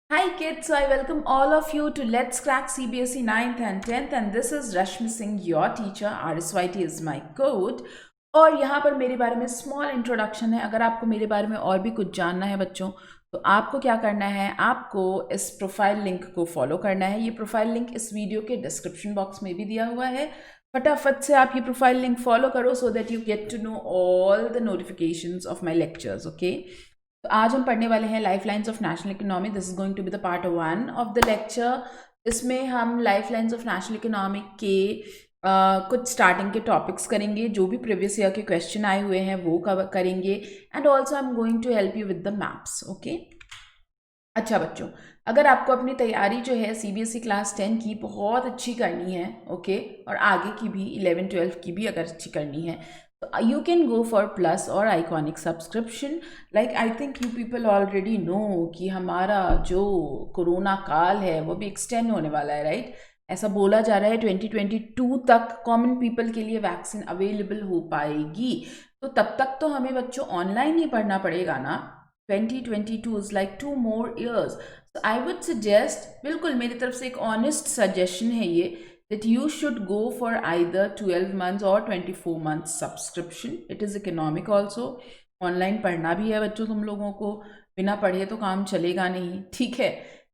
Hi kids, so I welcome all of you to Let's Crack CBSE 9th and 10th and this is Rashmi Singh, your teacher. RSYT is my code. और यहाँ पर मेरे बारे में small introduction है। अगर आपको मेरे बारे में और भी कुछ जानना है बच्चों, तो आपको क्या करना है, आपको इस प्रोफाइल लिंक को फॉलो करना है। ये प्रोफाइल लिंक इस वीडियो के डिस्क्रिप्शन बॉक्स में भी दिया हुआ है। फटाफट से आप ये प्रोफाइल लिंक फॉलो करो so that you get to know all the notifications of my lectures. Okay, तो आज हम पढ़ने वाले हैं life lines of national economy. This is going to be the part 1 of the lecture. इसमें हम life lines of national economy के कुछ स्टार्टिंग के टॉपिक्स करेंगे, जो भी प्रीवियस ईयर के क्वेश्चन आए हुए हैं वो कवर करेंगे, and also I am going to help you with the maps. Okay, अच्छा बच्चों, अगर आपको अपनी तैयारी जो है सीबीएसई क्लास 10 की बहुत अच्छी करनी है, ओके, और आगे की भी 11-12 की भी अगर अच्छी करनी है, तो you can go for plus और iconic subscription. Like I think you people already know कि हमारा जो कोरोना काल है वो भी एक्सटेंड होने वाला है, राइट? ऐसा बोला जा रहा है 2022 तक कॉमन पीपल के लिए वैक्सीन अवेलेबल हो पाएगी। तो तब तक तो हमें बच्चों ऑनलाइन ही पढ़ना पड़ेगा ना। 2022 is like 2 more years. So I would suggest, बिल्कुल मेरी तरफ से एक honest suggestion है ये, that you should go for either 12 months or 24 months subscription. It is economic also. Online पढ़ना भी है बच्चों तुम लोगों को, बिना पढ़े तो काम चलेगा नहीं, ठीक है?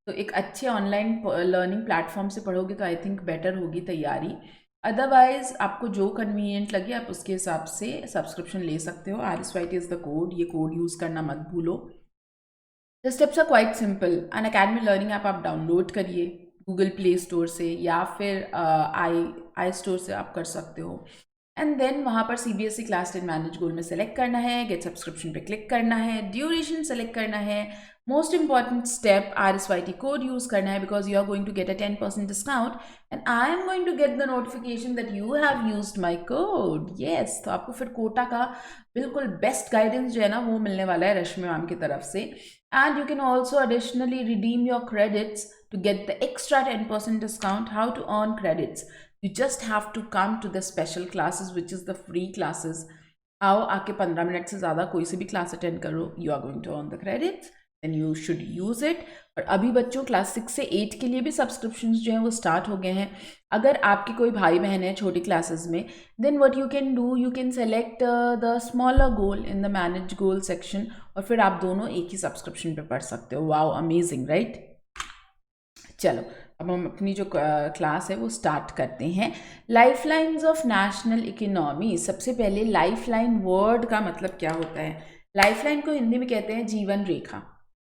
तो एक अच्छे ऑनलाइन लर्निंग प्लेटफॉर्म से पढ़ोगे तो आई थिंक बेटर होगी तैयारी। अदरवाइज आपको जो कन्वीनियंट लगे आप उसके हिसाब से सब्सक्रिप्शन ले सकते हो। RSYT इज़ द कोड, ये कोड यूज़ करना मत भूलो। The steps are quite simple. Unacademy learning app आप डाउनलोड करिए गूगल प्ले स्टोर से या फिर आई स्टोर से आप कर सकते हो। एंड देन वहाँ पर सीबीएसई क्लास 10 मैनेज गोल में सेलेक्ट करना है, गेट सब्सक्रिप्शन पे क्लिक करना है, ड्यूरेशन सेलेक्ट करना है। Most important step, RSYT code use करना है because you are going to get a 10% discount and I am going to get the notification that you have used my code. Yes, तो आपको फिर कोटा का बिल्कुल best guidance जो है ना वो मिलने वाला है रश्मि मैम की तरफ से। And you can also additionally redeem your credits to get the extra 10% discount. How to earn credits? You just have to come to the special classes, which is the free classes. आओ आके 15 minute से ज़्यादा कोई से भी class attend करो, you are going to earn the credits, then you should use it. और अभी बच्चों क्लास 6 से 8 के लिए भी सब्सक्रिप्शंस जो हैं वो स्टार्ट हो गए हैं। अगर आपके कोई भाई बहन है छोटी क्लासेस में, then what you can do, you can select the smaller goal in the manage goal section, और फिर आप दोनों एक ही सब्सक्रिप्शन पे पढ़ सकते हो। Wow, amazing, right? चलो अब हम अपनी जो क्लास है वो स्टार्ट करते हैं। Life lines of national economy. सबसे पहले लाइफ लाइन वर्ड का मतलब क्या होता है? लाइफ लाइन को हिंदी में कहते हैं जीवन रेखा,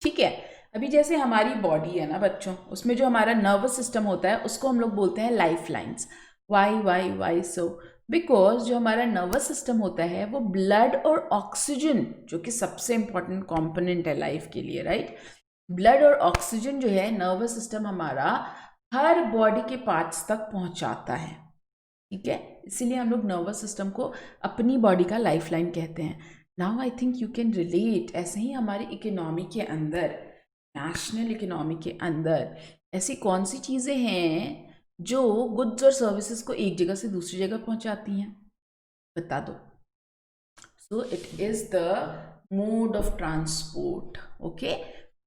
ठीक है? अभी जैसे हमारी बॉडी है ना बच्चों, उसमें जो हमारा नर्वस सिस्टम होता है उसको हम लोग बोलते हैं life lines. Why so? Because जो हमारा नर्वस सिस्टम होता है वो ब्लड और ऑक्सीजन, जो कि सबसे इंपॉर्टेंट कॉम्पोनेंट है लाइफ के लिए, राइट? ब्लड और ऑक्सीजन जो है नर्वस सिस्टम हमारा हर बॉडी के पार्ट्स तक पहुंचाता है, ठीक है? इसीलिए हम लोग नर्वस सिस्टम को अपनी बॉडी का लाइफ लाइन कहते हैं। Now I think you can relate. ऐसे ही हमारी इकोनॉमी के अंदर, नेशनल इकोनॉमी के अंदर ऐसी कौन सी चीज़ें हैं जो गुड्स और सर्विसेज को एक जगह से दूसरी जगह पहुंचाती हैं? बता दो। So it is the mode of transport. Okay,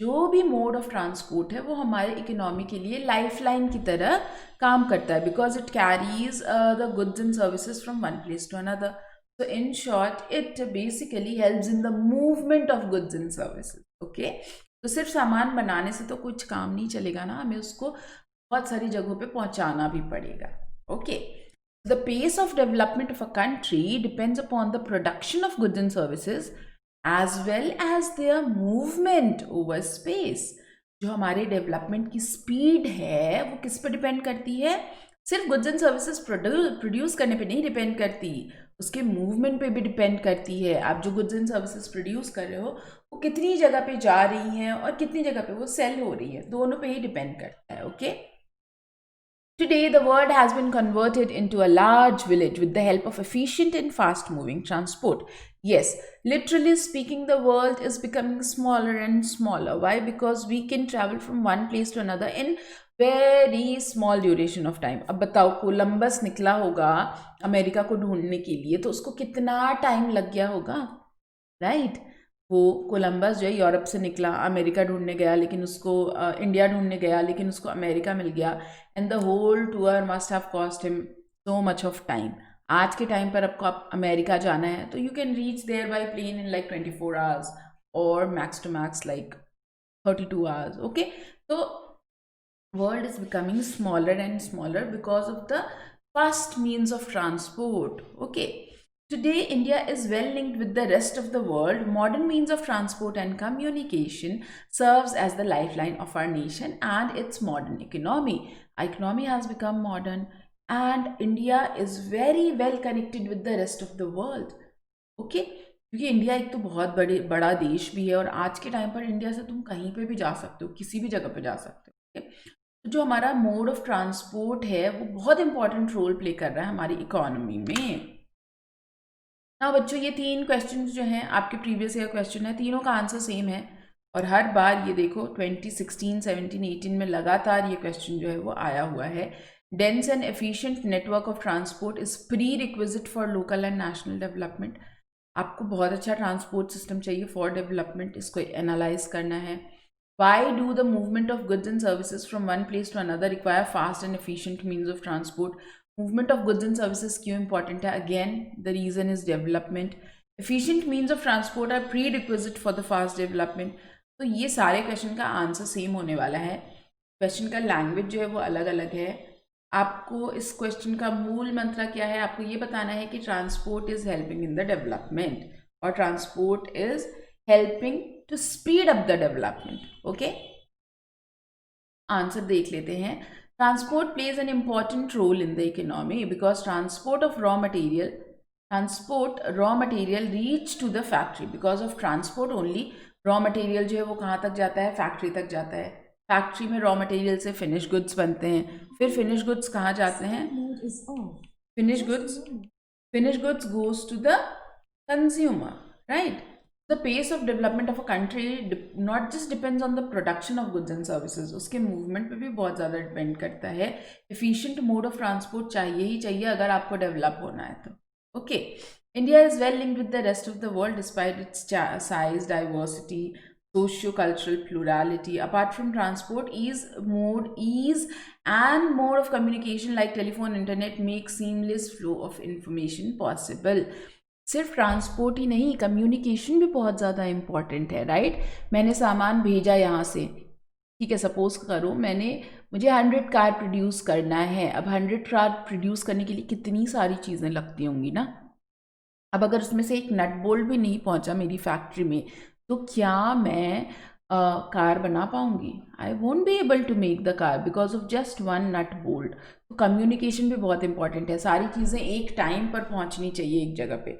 जो भी मोड ऑफ ट्रांसपोर्ट है वो हमारे इकोनॉमी के लिए लाइफ लाइन की तरह काम करता है, because it carries the goods and services from one place to another. So in short it basically helps in the movement of goods and services. Okay, तो सिर्फ सामान बनाने से तो कुछ काम नहीं चलेगा ना, हमें उसको बहुत सारी जगहों पे पहुंचाना भी पड़ेगा। Okay, the pace of development of a country depends upon the production of goods and services as well as their movement over space. जो हमारे डेवलपमेंट की स्पीड है वो किस पे डिपेंड करती है? सिर्फ गुड्स एंड सर्विसेज प्रोड्यूस करने पे नहीं डिपेंड करती, उसके मूवमेंट पे भी डिपेंड करती है। आप जो गुड्स एंड सर्विसेज प्रोड्यूस कर रहे हो वो कितनी जगह पे जा रही हैं और कितनी जगह पे वो सेल हो रही है, दोनों पे ही डिपेंड करता है। Okay, Today, the world has been converted into a large village with the help of efficient and fast moving transport. Yes, literally speaking, the world is becoming smaller and smaller. Why? Because we can travel from one place to another in very small duration of time. अब बताओ, Columbus निकला होगा America को ढूंढने के लिए तो उसको कितना टाइम लग गया होगा, राइट? वो कोलंबस जो है यूरोप से निकला, अमेरिका ढूंढने गया, लेकिन उसको इंडिया ढूंढने गया, लेकिन उसको अमेरिका मिल गया, and the whole tour must have cost him so much of time. आज के टाइम पर आपको आप अमेरिका जाना है तो you can reach there by plane in like 24 hours और max to max like 32 hours. Okay, तो world is becoming smaller and smaller because of the fast means of transport. Okay, today India is well linked with the rest of the world. Modern means of transport and communication serves as the lifeline of our nation and its modern economy. Our economy has become modern and India is very well connected with the rest of the world. Okay, क्योंकि India एक तो बहुत बड़ा देश भी है और आज के टाइम पर इंडिया से तुम कहीं पे भी जा सकते हो, किसी भी जगह पे जा सकते हो। okay? जो हमारा मोड ऑफ ट्रांसपोर्ट है वो बहुत इंपॉर्टेंट रोल प्ले कर रहा है हमारी इकोनॉमी में। ना बच्चों, ये 3 क्वेश्चन जो हैं आपके प्रीवियस ईयर क्वेश्चन है, तीनों का आंसर सेम है और हर बार ये देखो 2016, 17, 18 में लगातार ये क्वेश्चन जो है वो आया हुआ है। Dense and efficient network of transport is pre requisite for local and national development. आपको बहुत अच्छा ट्रांसपोर्ट सिस्टम चाहिए फॉर डेवलपमेंट, इसको एनालाइज करना है। Why do the movement of goods and services from one place to another require fast and efficient means of transport? Movement of goods and services क्यों important है? Again, the reason is development. Efficient means of transport are prerequisite for the fast development. तो ये सारे question का answer same होने वाला है। Question का लैंग्वेज जो है वो अलग अलग है। आपको इस क्वेश्चन का मूल मंत्र क्या है? आपको ये बताना है कि transport is helping in the development और transport is helping to speed up the development. Okay, answer देख लेते हैं। Transport plays an important role in the economy because transport raw material reach to the factory. Because of transport only raw material जो है वो कहाँ तक जाता है? फैक्ट्री तक जाता है। फैक्ट्री में रॉ मटेरियल से फिनिश गुड्स बनते हैं, फिर फिनिश गुड्स कहाँ जाते हैं? Finish goods goes to the consumer, right? The pace of development of a country not just depends on the production of goods and services, उसके movement पे भी बहुत ज़्यादा डिपेंड करता है। efficient mode of transport चाहिए ही चाहिए अगर आपको डेवलप होना है तो। okay, India is well linked with the rest of the world despite its size, diversity, socio-cultural plurality. Apart from transport, ease and mode of communication like telephone, internet make seamless flow of information possible. सिर्फ transport ही नहीं, communication भी बहुत ज़्यादा important है, right? मैंने सामान भेजा यहाँ से, ठीक है, सपोज करो मुझे 100 कार प्रोड्यूस करना है। अब 100 कार प्रोड्यूस करने के लिए कितनी सारी चीज़ें लगती होंगी ना। अब अगर उसमें से एक नट बोल्ट भी नहीं पहुँचा मेरी फैक्ट्री में तो क्या मैं कार बना पाऊँगी? I won't be able to make the car because of just 1 nut bolt. तो कम्युनिकेशन भी बहुत इंपॉर्टेंट है, सारी चीज़ें एक टाइम पर पहुँचनी चाहिए एक जगह पे,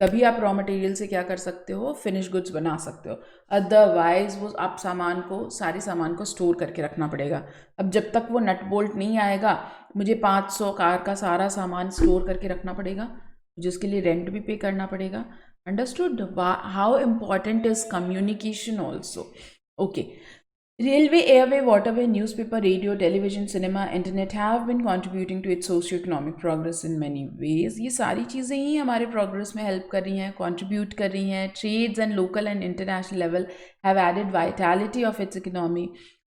तभी आप रॉ मटेरियल से क्या कर सकते हो? फिनिश गुड्स बना सकते हो। अदरवाइज वो आप सारे सामान को स्टोर करके रखना पड़ेगा। अब जब तक वो नट बोल्ट नहीं आएगा मुझे 500 कार का सारा सामान स्टोर करके रखना पड़ेगा, जिसके लिए रेंट भी पे करना पड़ेगा। Understood how important is communication also. Okay, railway, airway, waterway, newspaper, radio, television, cinema, internet have been contributing to its socio-economic progress in many ways. ये सारी चीज़ें ही हमारे प्रोग्रेस में हेल्प कर रही हैं, कंट्रीब्यूट कर रही हैं। Trades and local and international level have added vitality of its economy.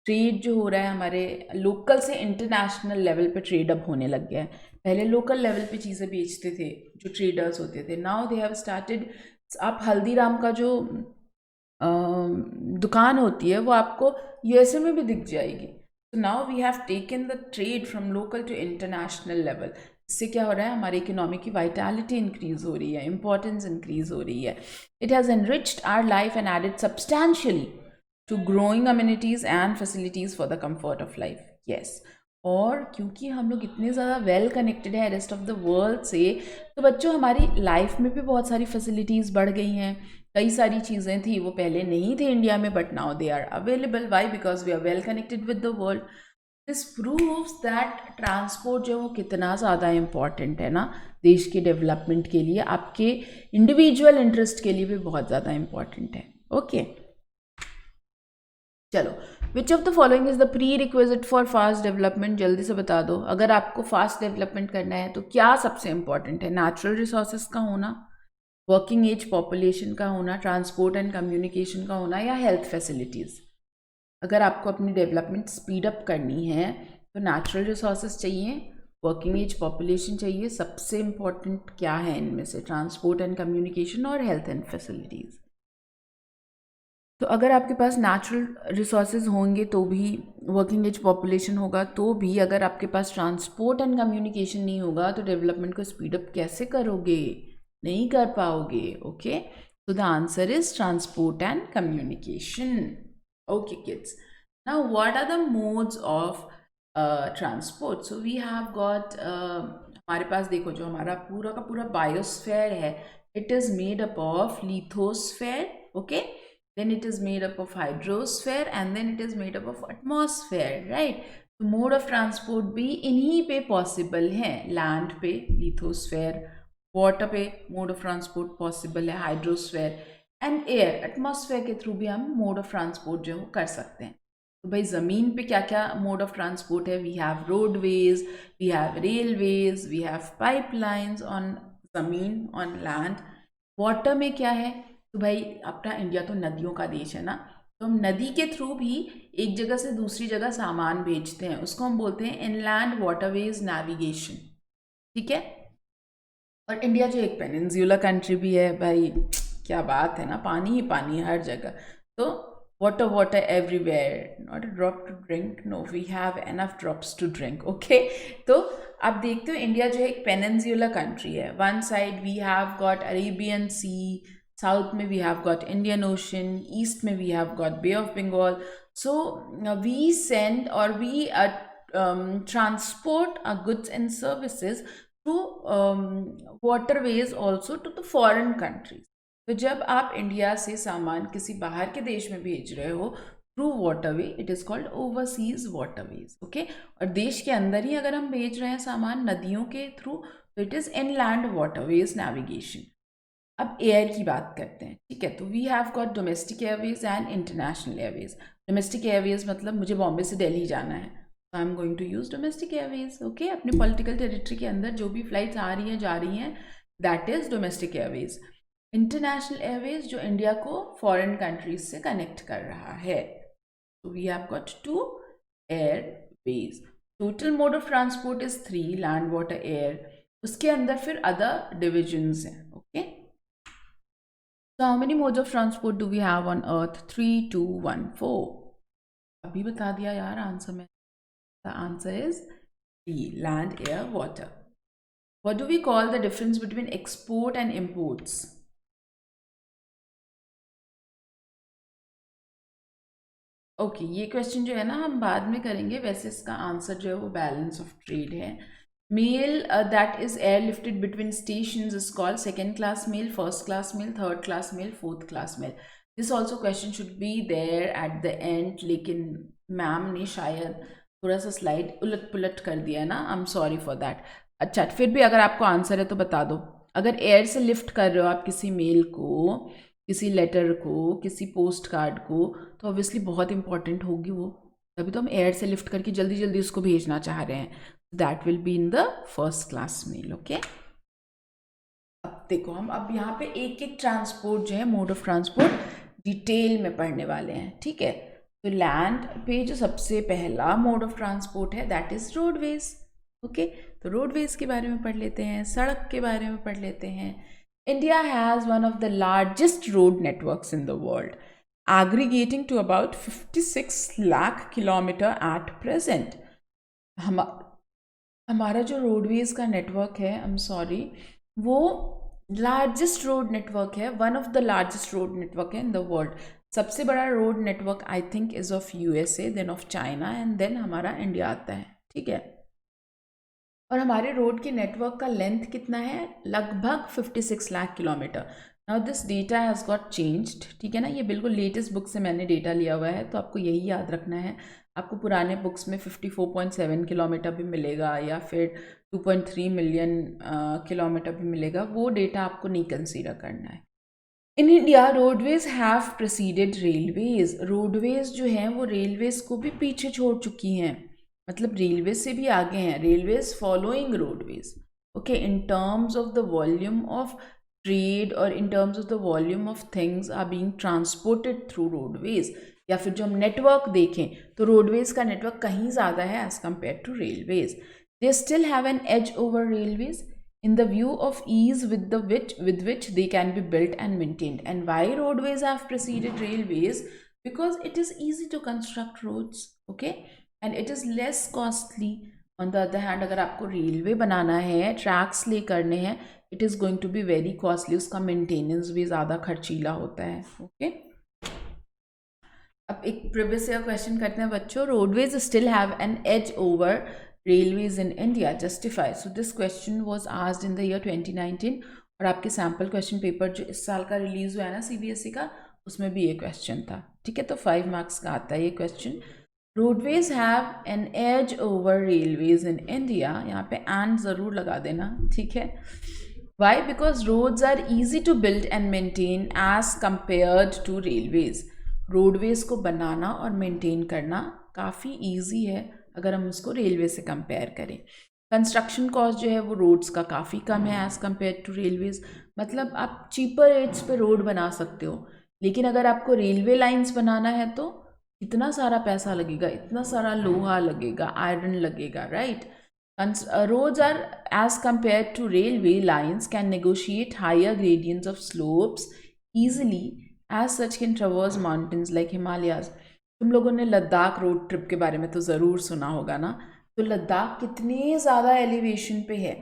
Trade जो हो रहा है हमारे लोकल से इंटरनेशनल लेवल पे ट्रेड अब होने लग गया है। पहले लोकल लेवल पे चीज़ें बेचते थे जो ट्रेडर्स होते थे, नाउ दे हैव स्टार्टेड। आप हल्दीराम का जो दुकान होती है वो आपको यूएसए में भी दिख जाएगी। तो now we have taken the trade from local to international level. इससे क्या हो रहा है? हमारी इकोनॉमी की वाइटैलिटी इंक्रीज हो रही है, इंपॉर्टेंस इंक्रीज हो रही है। It has enriched our life and added substantially to growing amenities and facilities for the comfort of life. Yes, और क्योंकि हम लोग इतने ज़्यादा वेल कनेक्टेड है रेस्ट ऑफ द वर्ल्ड से, तो बच्चों हमारी लाइफ में भी बहुत सारी फैसिलिटीज़ बढ़ गई हैं। कई सारी चीज़ें थी वो पहले नहीं थे इंडिया में, but now they are available. Why? Because we are well connected with the world. This proves that transport जो है वो कितना ज़्यादा इम्पॉर्टेंट है ना देश के डेवलपमेंट के लिए, आपके इंडिविजुअल इंटरेस्ट के लिए भी बहुत ज़्यादा इम्पॉर्टेंट है। ओके, चलो, विच of the following is the pre requisite for fast development? जल्दी से बता दो। अगर आपको फास्ट डेवलपमेंट करना है तो क्या सबसे इम्पॉर्टेंट है? नेचुरल रिसोर्सेज का होना, वर्किंग एज पॉपुलेशन का होना, ट्रांसपोर्ट एंड कम्युनिकेशन का होना, या हेल्थ फैसिलिटीज़। अगर आपको अपनी डेवलपमेंट स्पीड अप करनी है तो नेचुरल रिसोर्सेज चाहिए, वर्किंग एज पॉपुलेशन चाहिए, सबसे इम्पॉर्टेंट क्या है इनमें से, ट्रांसपोर्ट एंड कम्युनिकेशन और हेल्थ एंड फैसिलिटीज़। तो अगर आपके पास नेचुरल रिसोर्सेज होंगे तो भी, वर्किंग एज पॉपुलेशन होगा तो भी, अगर आपके पास ट्रांसपोर्ट एंड कम्युनिकेशन नहीं होगा तो डेवलपमेंट को स्पीड अप कैसे करोगे, नहीं कर पाओगे। Okay, so the answer is transport and communication. Okay kids, now what are the modes of transport? So we have got हमारे पास देखो जो हमारा पूरा का पूरा बायोस्फेयर है, it is made up of lithosphere, okay, then it is made up of hydrosphere and then it is made up of atmosphere, right? तो mode of transport भी इन्हीं पे पॉसिबल है, लैंड पे लिथोस्फेयर, वाटर पे mode of transport possible है hydrosphere, and air atmosphere के through भी हम मोड ऑफ ट्रांसपोर्ट जो कर सकते हैं। तो भाई ज़मीन पे क्या क्या मोड ऑफ ट्रांसपोर्ट है, we have roadways, we have railways, we have pipelines on ज़मीन, ऑन लैंड। वाटर में क्या है, तो भाई अपना इंडिया तो नदियों का देश है ना, तो हम नदी के थ्रू भी एक जगह से दूसरी जगह सामान भेजते हैं, उसको हम बोलते हैं इनलैंड वाटरवेज नेविगेशन, ठीक है। और इंडिया जो एक पेनिनसुलर कंट्री भी है, भाई क्या बात है ना, पानी ही पानी हर जगह, तो water water everywhere, not a drop to drink, no we have enough drops to drink, okay. तो आप देखते हो इंडिया जो है एक पेनिनसुलर कंट्री है, one side we have got Arabian sea, south में we have got Indian ocean, east में we have got bay of Bengal, so we send और we transport our goods and services through waterways also to the foreign countries. तो जब आप India से सामान किसी बाहर के देश में भेज रहे हो through waterway, it is called overseas waterways, okay. और देश के अंदर ही अगर हम भेज रहे हैं सामान नदियों के थ्रू, तो it is inland waterways navigation. अब एयर की बात करते हैं, ठीक है। तो we have got domestic airways and international airways. Domestic airways मतलब मुझे बॉम्बे से दिल्ली जाना है, I am going to use domestic airways, okay. अपने पॉलिटिकल टेरिटरी के अंदर जो भी फ्लाइट्स आ रही हैं जा रही हैं, that is domestic airways. International airways जो इंडिया को फॉरेन कंट्रीज से कनेक्ट कर रहा है, तो we have got 2 airways. Total mode of transport is 3, land water air, उसके अंदर फिर अदर डिविजन्स हैं, okay. So how many modes of transport do we have on earth? 3, 2, 1, 4. अभी बता दिया यार आंसर में। The answer is 3, land, air, water. What do we call the difference between export and imports? Okay, ये question जो है ना हम बाद में करेंगे, वैसे इसका आंसर जो है वो बैलेंस ऑफ ट्रेड है। Mail that is airlifted between stations is called second class mail, first class mail, third class mail, fourth class mail. This also question should be there at the end, लेकिन ma'am ने शायद थोड़ा सा slide उलट पुलट कर दिया ना, आई एम सॉरी फॉर दैट। अच्छा, फिर भी अगर आपको आंसर है तो बता दो। अगर एयर से लिफ्ट कर रहे हो आप किसी मेल को, किसी लेटर को, किसी पोस्ट कार्ड को, तो ऑब्वियसली बहुत इंपॉर्टेंट होगी वो, तभी तो हम एयर से लिफ्ट करके जल्दी जल्दी उसको भेजना चाह रहे हैं। That will be in the first class mail, okay? अब देखो हम अब यहाँ पे एक एक ट्रांसपोर्ट जो है, मोड ऑफ ट्रांसपोर्ट डिटेल में पढ़ने वाले हैं, ठीक है। तो लैंड पे जो सबसे पहला मोड ऑफ ट्रांसपोर्ट है दैट इज रोडवेज, ओके। तो रोडवेज के बारे में पढ़ लेते हैं, सड़क के बारे में पढ़ लेते हैं। India has one of the largest road networks in the world, aggregating to about 56 lakh kilometer at present. हमारा जो रोडवेज़ का नेटवर्क है, आई एम सॉरी, वो लार्जेस्ट रोड नेटवर्क है, one of the largest road network है in the world. सबसे बड़ा road network I think is of USA, then of China and then हमारा इंडिया आता है, ठीक है। और हमारे रोड के नेटवर्क का लेंथ कितना है, लगभग 56 lakh kilometre. Now this data has got changed, ठीक है ना, ये बिल्कुल लेटेस्ट बुक से मैंने डेटा लिया हुआ है, तो आपको यही याद रखना है। आपको पुराने बुक्स में 54.7 किलोमीटर भी मिलेगा या फिर 2.3 मिलियन किलोमीटर भी मिलेगा, वो डेटा आपको नहीं कंसीडर करना है। In India roadways have preceded railways, roadways जो हैं वो रेलवेज को भी पीछे छोड़ चुकी हैं, मतलब रेलवेज से भी आगे हैं, railways following roadways, okay, in terms of the volume of trade और in terms of the volume of things are being transported through roadways, या फिर जो हम नेटवर्क देखें तो रोडवेज का नेटवर्क कहीं ज़्यादा है as compare to railways. They still have an edge over railways in the view of ease with which they can be built and maintained. And why roadways have preceded railways? Because it is easy to construct roads, okay, and it is less costly. On the other hand, अगर आपको railway बनाना है, tracks ले करने हैं, it is going to be very costly. उसका maintenance भी ज़्यादा खर्चीला होता है, okay. अब एक प्रीवियस ईयर क्वेश्चन करते हैं बच्चों. Roadways still have an edge over railways in India, justify. So this question was asked in the year 2019 और आपके सैम्पल क्वेश्चन पेपर जो इस साल का रिलीज हुआ है ना CBSE का, उसमें भी ये क्वेश्चन था, ठीक है. तो 5 मार्क्स का आता है ये question. Roadways have an edge over railways in India, यहाँ पे एंड ज़रूर लगा देना, ठीक है. Why? Because roads are easy to build and maintain as compared to railways. Roadways को बनाना और मेंटेन करना काफ़ी ईजी है अगर हम उसको रेलवे से कंपेयर करें. कंस्ट्रक्शन कॉस्ट जो है वो रोड्स का काफ़ी कम है एज़ कम्पेयर टू रेलवेज. मतलब आप चीपर रेट्स पे रोड बना सकते हो, लेकिन अगर आपको रेलवे लाइंस बनाना है तो इतना सारा पैसा लगेगा, इतना सारा लोहा लगेगा, आयरन लगेगा, right. Roads are as compare to railway lines can negotiate higher gradients of slopes easily as such can traverse mountains like Himalayas. तुम लोगों ने लद्दाख रोड ट्रिप के बारे में तो ज़रूर सुना होगा ना. तो लद्दाख कितने ज़्यादा एलिवेशन पे है,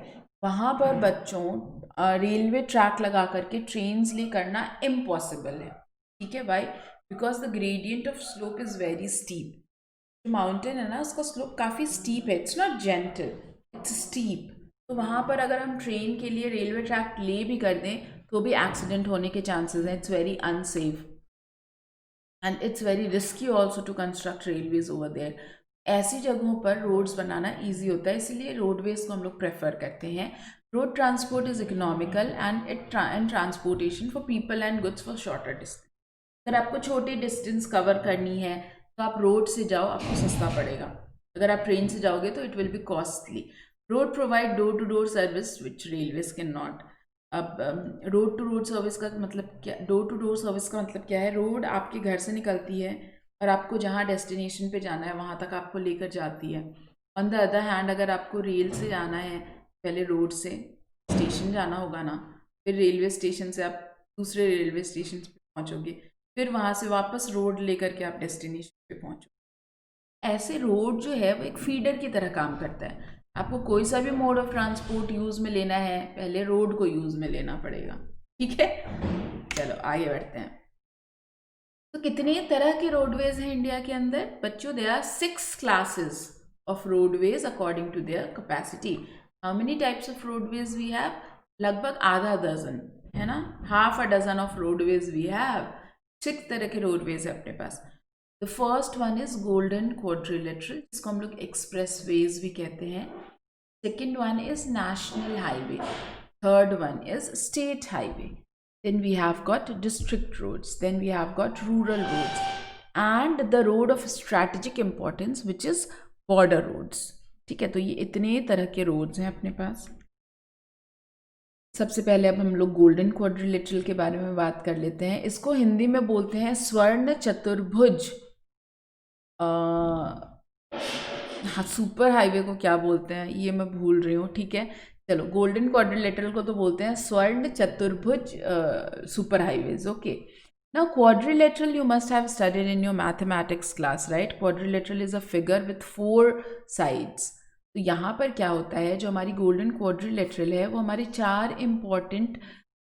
वहाँ पर बच्चों रेलवे ट्रैक लगा करके ट्रेन्स ले करना इम्पॉसिबल है, ठीक है भाई. Because the gradient of slope is very steep. जो माउंटेन है ना उसका स्लोप काफ़ी स्टीप है, it's not gentle, it's steep. तो वहाँ पर अगर हम ट्रेन के लिए रेलवे ट्रैक ले भी कर दें तो भी एक्सीडेंट होने के चांसेस हैं. It's very unsafe and it's very risky also to construct railways over there. ऐसी जगहों पर रोड्स बनाना इजी होता है, इसलिए रोडवेज को हम लोग प्रेफर करते हैं. Road transport is economical and transportation for people and goods for shorter distance. अगर आपको छोटी डिस्टेंस कवर करनी है तो आप रोड से जाओ, आपको सस्ता पड़ेगा. अगर आप ट्रेन से जाओगे तो it will be costly. Road provide door to door service which railways can not. अब रोड टू रोड सर्विस का मतलब क्या, डोर टू डोर सर्विस का मतलब क्या है? रोड आपके घर से निकलती है और आपको जहाँ डेस्टिनेशन पे जाना है वहाँ तक आपको लेकर जाती है. ऑन द अदर हैंड अगर आपको रेल से जाना है, पहले रोड से स्टेशन जाना होगा ना, फिर रेलवे स्टेशन से आप दूसरे रेलवे स्टेशन पे पहुँचोगे, फिर वहाँ से वापस रोड लेकर के आप डेस्टिनेशन पे पहुँचोगे. ऐसे रोड जो है वो एक फीडर की तरह काम करता है. आपको कोई सा भी मोड ऑफ ट्रांसपोर्ट यूज़ में लेना है, पहले रोड को यूज़ में लेना पड़ेगा, ठीक है. चलो आगे बढ़ते हैं. तो कितने तरह के रोडवेज हैं इंडिया के अंदर बच्चों? There are 6 classes of roadways according to their capacity. How many types of roadways we have? लगभग आधा दर्जन है ना, half a dozen of roadways we have. 6 तरह के रोडवेज है अपने पास. The first one is golden quadrilateral, जिसको हम लोग एक्सप्रेस वेज भी कहते हैं. Second one is national highway. Third one is state highway. Then we have got district roads. Then we have got rural roads. And the road of strategic importance which is border roads. ठीक है, तो ये इतने तरह के roads हैं अपने पास. सबसे पहले अब हम लोग गोल्डन क्वाड्रिलेटरल के बारे में बात कर लेते हैं. इसको हिंदी में बोलते हैं स्वर्ण चतुर्भुज. हाँ, सुपर हाईवे को क्या बोलते हैं ये मैं भूल रही हूँ, ठीक है. चलो, गोल्डन क्वाड्रिलेटरल को तो बोलते हैं स्वर्ण चतुर्भुज super highways. Okay, now quadrilateral you must have studied in your mathematics class, right. Quadrilateral is a figure with 4 sides. तो यहाँ पर क्या होता है, जो हमारी गोल्डन क्वाड्रिलेटरल है वो हमारी 4 इंपॉर्टेंट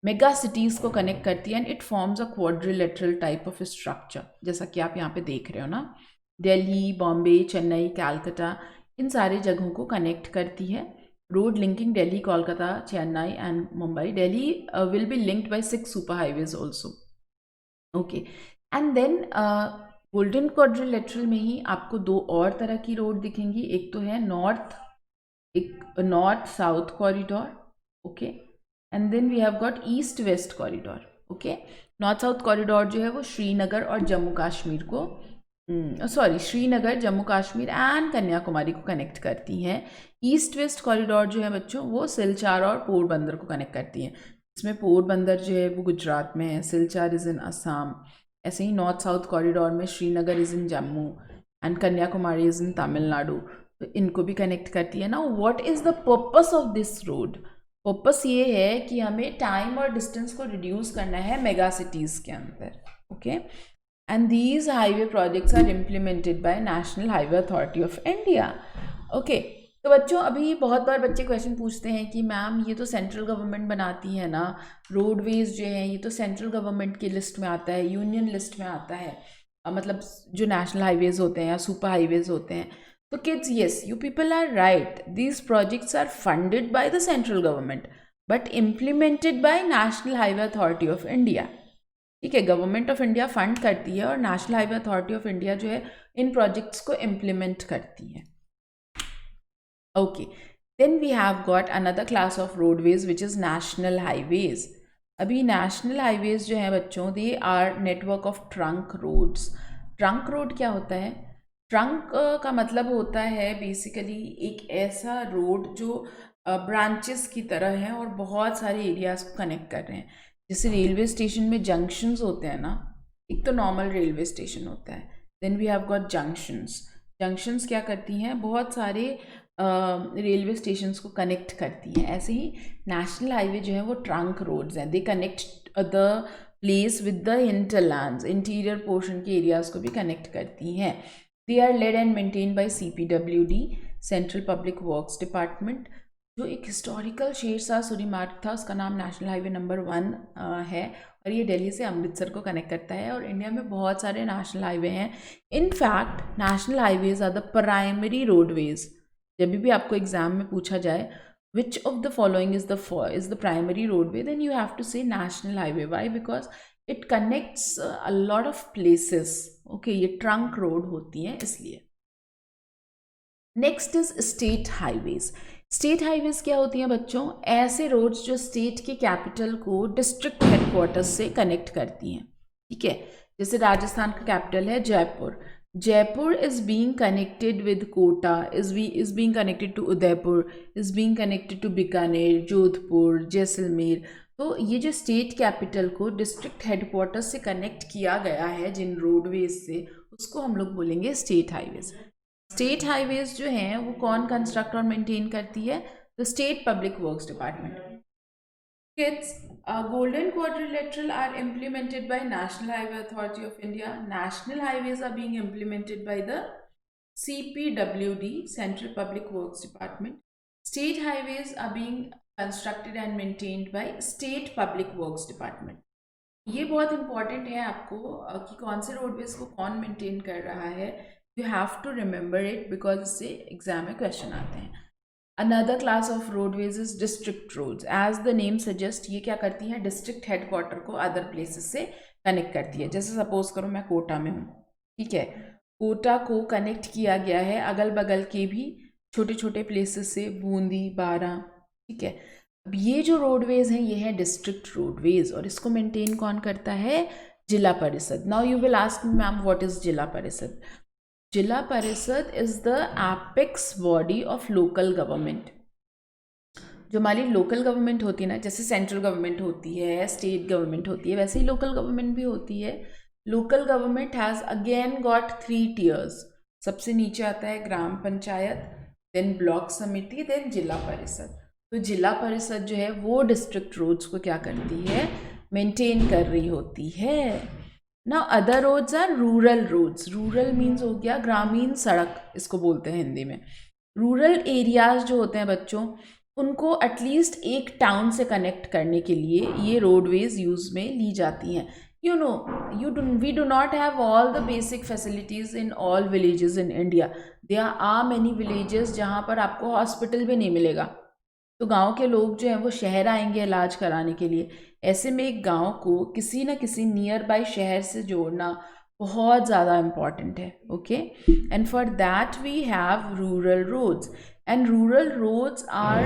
मेगा सिटीज़ को कनेक्ट करती है and it forms a quadrilateral type of structure, जैसा कि आप यहाँ पे देख रहे हो ना. दिल्ली, बॉम्बे, चेन्नई, कैलकाटा, इन सारी जगहों को कनेक्ट करती है. Road linking Delhi, Kolkata, Chennai and Mumbai. Delhi will be linked by 6 super highways also. Okay, and then golden quadrilateral में ही आपको 2 और तरह की रोड दिखेंगी. एक तो है north south corridor. Okay, and then we have got east west corridor. Okay, north south corridor जो है वो श्रीनगर और जम्मू कश्मीर को श्रीनगर, जम्मू कश्मीर एंड कन्याकुमारी को कनेक्ट करती हैं. ईस्ट वेस्ट कॉरिडोर जो है बच्चों वो सिलचार और पोरबंदर को कनेक्ट करती हैं. इसमें पोरबंदर जो है वो गुजरात में है, सिलचर इज़ इन असम, ऐसे ही नॉर्थ साउथ कॉरिडोर में Srinagar is in Jammu and Kanyakumari is in Tamil Nadu, तो इनको भी कनेक्ट करती है ना। What is the purpose of this road? Purpose ये है कि हमें टाइम और डिस्टेंस को रिड्यूस करना है मेगा सिटीज़ के अंदर, okay. And these highway projects are implemented by national highway authority of India, okay. तो बच्चों अभी बहुत बार बच्चे क्वेश्चन पूछते हैं कि मैम ये तो सेंट्रल गवर्नमेंट बनाती है ना, रोडवेज जो है ये तो सेंट्रल गवर्नमेंट की लिस्ट में आता है, यूनियन लिस्ट में आता है, मतलब जो नेशनल हाईवेज होते हैं या सुपर हाईवेज होते हैं। तो kids, yes, you people are right, these projects are funded by the central government but implemented by national highway authority of India, ठीक है। गवर्नमेंट ऑफ इंडिया फंड करती है और national highway authority of India जो है इन projects को implement करती है, okay. Then we have got another class of roadways which is national highways. अभी नेशनल हाईवेज जो है बच्चों, they are network of trunk roads. Trunk road क्या होता है? ट्रंक का मतलब होता है बेसिकली एक ऐसा रोड जो ब्रांचेस की तरह है और बहुत सारे एरियाज को कनेक्ट कर रहे हैं। जैसे रेलवे स्टेशन में जंक्शंस होते हैं ना, एक तो नॉर्मल रेलवे स्टेशन होता है, then we have got junctions. Junctions क्या करती हैं? बहुत सारे रेलवे स्टेशंस को कनेक्ट करती हैं। ऐसे ही नेशनल हाईवे जो है वो ट्रंक रोड्स हैं, they connect the place with the hinterlands, interior portion के एरियाज को भी कनेक्ट करती हैं। They are laid and maintain by CPWD, central public works department. जो एक हिस्टोरिकल शेरशाह सूरी मार्ग था, उसका नाम नेशनल हाईवे नंबर 1 है और ये दिल्ली से अमृतसर को कनेक्ट करता है। और इंडिया में बहुत सारे नेशनल हाईवे हैं। In fact national highways are the primary roadways. जब भी आपको एग्जाम में पूछा जाए which of the following is the primary roadway, then you have to say national highway. Why? Because it connects a lot of places, okay. ये trunk road होती हैं इसलिए। Next is state highways. State highways क्या होती हैं बच्चों? ऐसे roads जो स्टेट के कैपिटल को डिस्ट्रिक्ट हेडक्वार्टर्स से कनेक्ट करती हैं, ठीक है। जैसे राजस्थान का कैपिटल है Jaipur, Jaipur is being connected with Kota, is being connected to Udaipur, is being connected to Bikaner, Jodhpur, Jaisalmer. तो ये जो स्टेट कैपिटल को डिस्ट्रिक्ट हेडक्वार्टर से कनेक्ट किया गया है जिन रोडवेज से, उसको हम लोग बोलेंगे स्टेट हाईवेज। स्टेट हाईवेज जो हैं वो कौन कंस्ट्रक्ट और मेंटेन करती है? तो state public works department. Kids, Golden Quadrilateral are implemented by National Highway Authority of India. National highways are being implemented by the CPWD, Central Public Works Department. State highways are being constructed and maintained by State Public Works Department. ये बहुत important है आपको कि कौन से roadways को कौन maintain कर रहा है। You have to remember it because इससे एग्जाम में क्वेश्चन आते हैं। Another class of roadways is district roads. As the name suggests, ये क्या करती हैं? डिस्ट्रिक्ट हेडक्वार्टर को अदर प्लेसेस से कनेक्ट करती है। जैसे सपोज करो मैं कोटा में हूँ, ठीक है, कोटा को कनेक्ट किया गया है अगल बगल के भी छोटे छोटे प्लेसेस से, बूंदी, बारा, ठीक है। अब ये जो रोडवेज हैं ये है डिस्ट्रिक्ट रोडवेज और इसको मेंटेन कौन करता है? जिला परिषद। Now you will ask me ma'am what is जिला परिषद? जिला परिषद is the apex body of local government. जो हमारी लोकल गवर्नमेंट होती है ना, जैसे सेंट्रल गवर्नमेंट होती है, स्टेट गवर्नमेंट होती है, वैसे ही लोकल गवर्नमेंट भी होती है। Local government has again got 3 tiers. सबसे नीचे आता है gram panchayat, then block samiti, then zila parishad. तो जिला परिषद जो है वो डिस्ट्रिक्ट रोड्स को क्या करती है? मेंटेन कर रही होती है। ना other roads are rural roads. Rural means हो गया ग्रामीण सड़क, इसको बोलते हैं हिंदी में। रूरल एरियाज जो होते हैं बच्चों, उनको एटलीस्ट एक टाउन से कनेक्ट करने के लिए ये रोडवेज यूज में ली जाती हैं। You know, we do not have all the basic facilities in all villages in India. There are many villages जहाँ पर आपको हॉस्पिटल भी नहीं मिलेगा, तो गांव के लोग जो हैं वो शहर आएंगे इलाज कराने के लिए। ऐसे में एक गांव को किसी न किसी नियर बाय शहर से जोड़ना बहुत ज़्यादा इम्पॉर्टेंट है, okay. And for that we have rural roads, and rural roads are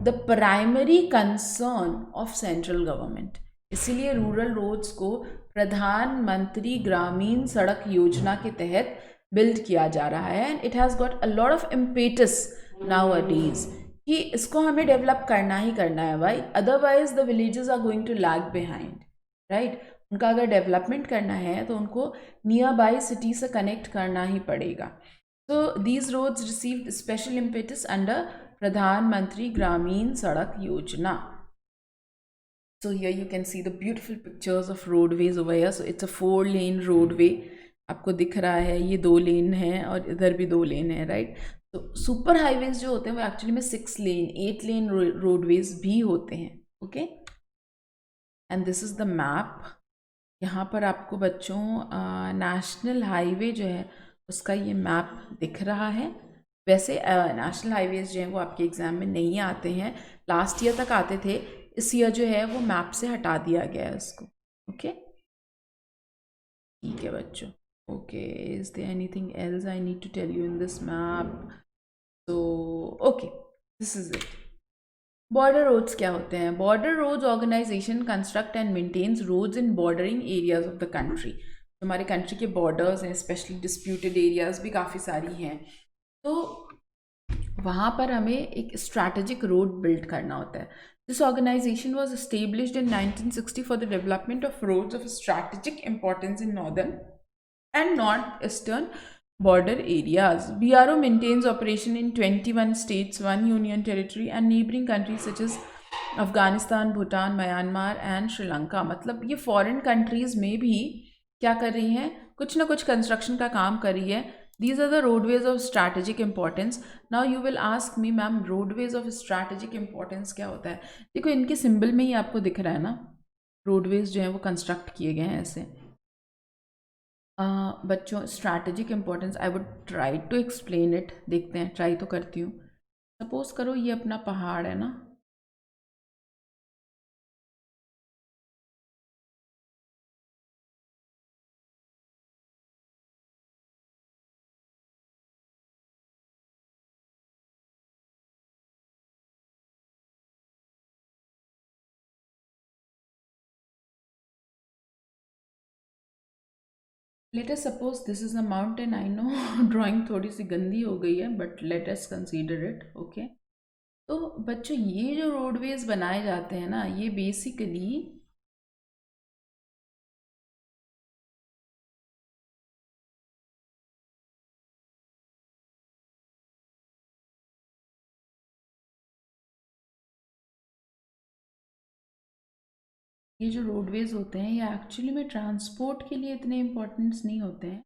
the primary concern of central government. इसीलिए रूरल रोड्स को प्रधानमंत्री ग्रामीण सड़क योजना के तहत बिल्ड किया जा रहा है। And it has got a lot of impetus nowadays. कि इसको हमें डेवलप करना ही करना है भाई, otherwise the villages are going to lag behind, right. उनका अगर डेवलपमेंट करना है तो उनको नियर बाई सिटी से कनेक्ट करना ही पड़ेगा। तो these roads received special impetus under Pradhanmantri Gramin Sadak योजना। So here you can see the beautiful pictures of roadways over here. So it's a 4-lane roadway. आपको दिख रहा है ये 2 लेन है और इधर भी 2 लेन है, राइट। तो सुपर हाईवेज जो होते हैं वो एक्चुअली में 6 लेन 8 लेन रोडवेज भी होते हैं, okay. And this is the map. यहाँ पर आपको बच्चों नेशनल हाईवे जो है उसका ये मैप दिख रहा है। वैसे नेशनल हाईवेज जो हैं वो आपके एग्ज़ाम में नहीं आते हैं, लास्ट ईयर तक आते थे, इस ईयर जो है वो मैप से हटा दिया गया है उसको, ओके। ठीक है बच्चों, okay. Is there anything else I need to tell you in this map? तो okay, this is it. Border roads क्या होते हैं? Border roads organisation construct and maintains roads in bordering areas of the country. हमारे country के borders हैं, specially disputed areas भी काफ़ी सारी हैं, तो वहाँ पर हमें एक स्ट्रैटेजिक रोड बिल्ड करना होता है। This organization was established in 1960 for the development of roads of strategic importance in northern and northeastern border areas. BRO maintains operation in 21 states, 1 union territory and neighboring countries such as Afghanistan, Bhutan, Myanmar and Sri Lanka. मतलब ये foreign countries में भी क्या कर रही हैं, कुछ ना कुछ कंस्ट्रक्शन का काम कर रही है। These are the roadways of strategic importance. Now you will ask me, ma'am roadways of strategic importance क्या होता है? देखो इनके सिंबल में ही आपको दिख रहा है ना, रोडवेज जो हैं वो कंस्ट्रक्ट किए गए हैं ऐसे। बच्चों strategic importance I would try to explain it, देखते हैं, ट्राई तो करती हूँ। सपोज करो ये अपना पहाड़ है ना, let us suppose this is a mountain. I know drawing थोड़ी सी गंदी हो गई है but let us consider it, okay. तो बच्चों ये जो रोडवेज बनाए जाते हैं ना, ये बेसिकली ये जो रोडवेज होते हैं ये एक्चुअली में ट्रांसपोर्ट के लिए इतने इम्पोर्टेंट्स नहीं होते हैं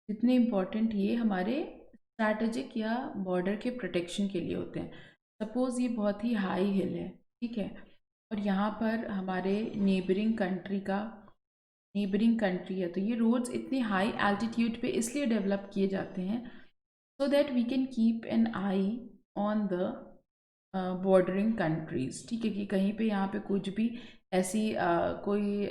जितने इम्पोर्टेंट ये हमारे स्ट्रैटेजिक या बॉर्डर के प्रोटेक्शन के लिए होते हैं। सपोज़ ये बहुत ही हाई हिल है, ठीक है, और यहाँ पर हमारे नेबरिंग कंट्री है, तो ये रोड्स इतने हाई एल्टीट्यूड पे इसलिए डेवलप किए जाते हैं so that we can keep an eye on the bordering countries, ठीक है, कि कहीं पे यहाँ पे कुछ भी ऐसी कोई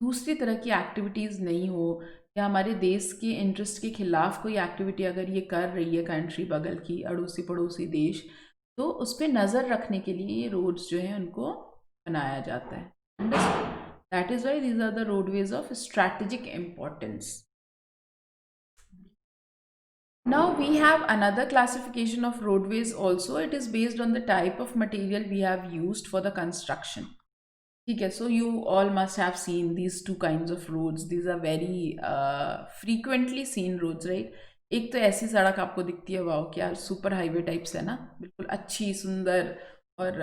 दूसरी तरह की एक्टिविटीज़ नहीं हो, या हमारे देश के इंटरेस्ट के खिलाफ कोई एक्टिविटी अगर ये कर रही है कंट्री बगल की अड़ोसी पड़ोसी देश, तो उस पर नज़र रखने के लिए ये रोड्स जो हैं उनको बनाया जाता है। That is why these are the roadways of strategic importance. Now we have another classification of roadways also. It is based on the type of material we have used for the construction. ठीक है, so you all must have seen these two kinds of roads. These are very frequently seen roads, right? एक तो ऐसी सड़क आपको दिखती है, wow क्या सुपर हाईवे टाइप्स है ना, बिल्कुल अच्छी सुंदर और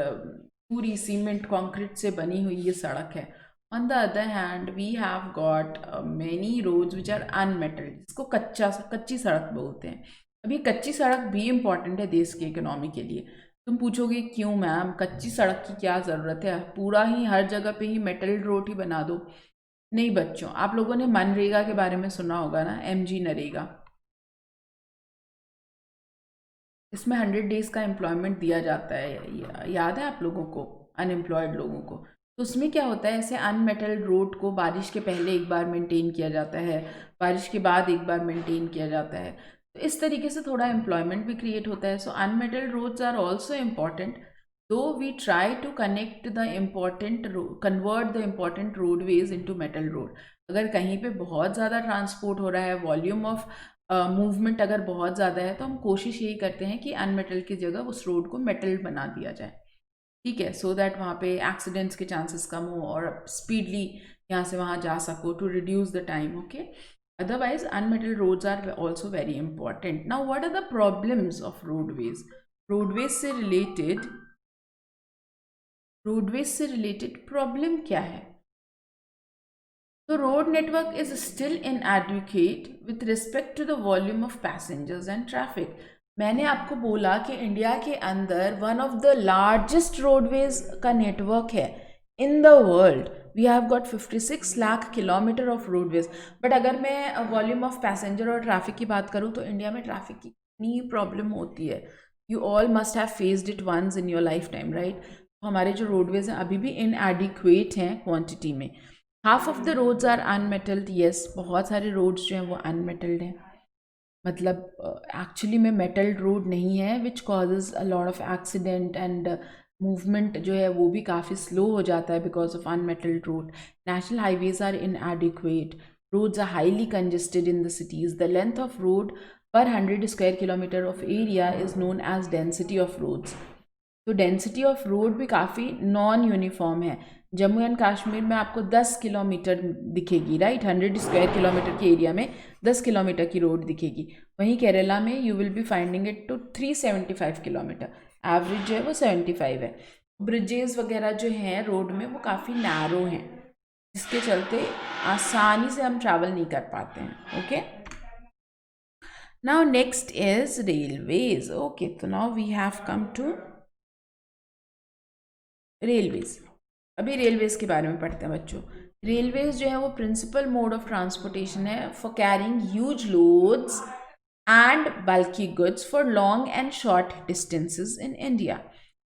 पूरी सीमेंट कंक्रीट से बनी हुई ये सड़क है। On the other hand, we have got many roads which are unmetalled, जिसको कच्ची सड़क बोलते हैं। अब ये कच्ची सड़क भी इम्पॉर्टेंट है देश की इकोनॉमी के लिए। तुम पूछोगे क्यों मैम, कच्ची सड़क की क्या ज़रूरत है, पूरा ही हर जगह पे ही मेटल रोड ही बना दो। नहीं बच्चों, आप लोगों ने मनरेगा के बारे में सुना होगा ना, MG नरेगा। इसमें 100 डेज़ का एम्प्लॉयमेंट दिया जाता है, याद है आप लोगों को, अनएम्प्लॉयड लोगों को। तो उसमें क्या होता है, ऐसे अनमेटल्ड रोड को बारिश के पहले एक बार मेंटेन किया जाता है, बारिश के बाद एक बार मेंटेन किया जाता है, तो इस तरीके से थोड़ा एम्प्लॉयमेंट भी क्रिएट होता है। So unmetalled roads are also important, though we try to connect the important convert the important roadways into metal road. अगर कहीं पे बहुत ज़्यादा ट्रांसपोर्ट हो रहा है, वॉल्यूम ऑफ मूवमेंट अगर बहुत ज़्यादा है तो हम कोशिश यही करते हैं कि अनमेटल की जगह उस रोड को मेटल बना दिया जाए, ठीक है, सो दैट वहाँ पे एक्सीडेंट्स के चांसेस कम हो और स्पीडली यहाँ से वहाँ जा सको, to reduce the time, okay. Otherwise unmetal roads are also very important. Now what are the problems of roadways? Roadways से रिलेटेड प्रॉब्लम क्या है? तो road network is still inadequate with respect to the volume of passengers and traffic। मैंने आपको बोला कि India के अंदर one of the largest roadways का नेटवर्क है in the world. We have got 56 lakh kilometer of roadways. But अगर मैं वॉल्यूम ऑफ पैसेंजर और ट्रैफिक की बात करूँ तो इंडिया में ट्रैफिक की कितनी प्रॉब्लम होती है। You all must have faced it once in your lifetime, right. हमारे जो रोडवेज हैं अभी भी इनएडिक्वेट हैं क्वांटिटी में। Half of the roads are unmetalled, yes, बहुत सारे रोड्स जो हैं वो अनमेटल्ड हैं, मतलब एक्चुअली में मेटल्ड रोड नहीं है, which causes a lot of accident and movement जो है वो भी काफ़ी स्लो हो जाता है because of unmetalled road. National highways are inadequate, roads are highly congested in the cities. The length of road per 100 square kilometer of area is known as density of roads. तो density of road भी काफ़ी non uniform है। Jammu and Kashmir में आपको 10 kilometre दिखेगी, right, 100 square kilometre के area में 10 kilometre की रोड दिखेगी। वहीं केरला में you will be finding it to 375 kilometre, average जो है वो 75 है। ब्रिजेस वगैरह जो हैं रोड में वो काफ़ी नैरो हैं, जिसके चलते आसानी से हम ट्रैवल नहीं कर पाते हैं, okay. Now next is railways, okay. तो now we have come to railways. अभी रेलवेज के बारे में पढ़ते हैं बच्चों। रेलवेज जो है वो प्रिंसिपल मोड ऑफ ट्रांसपोर्टेशन है for carrying huge loads and bulky goods for long and short distances in India.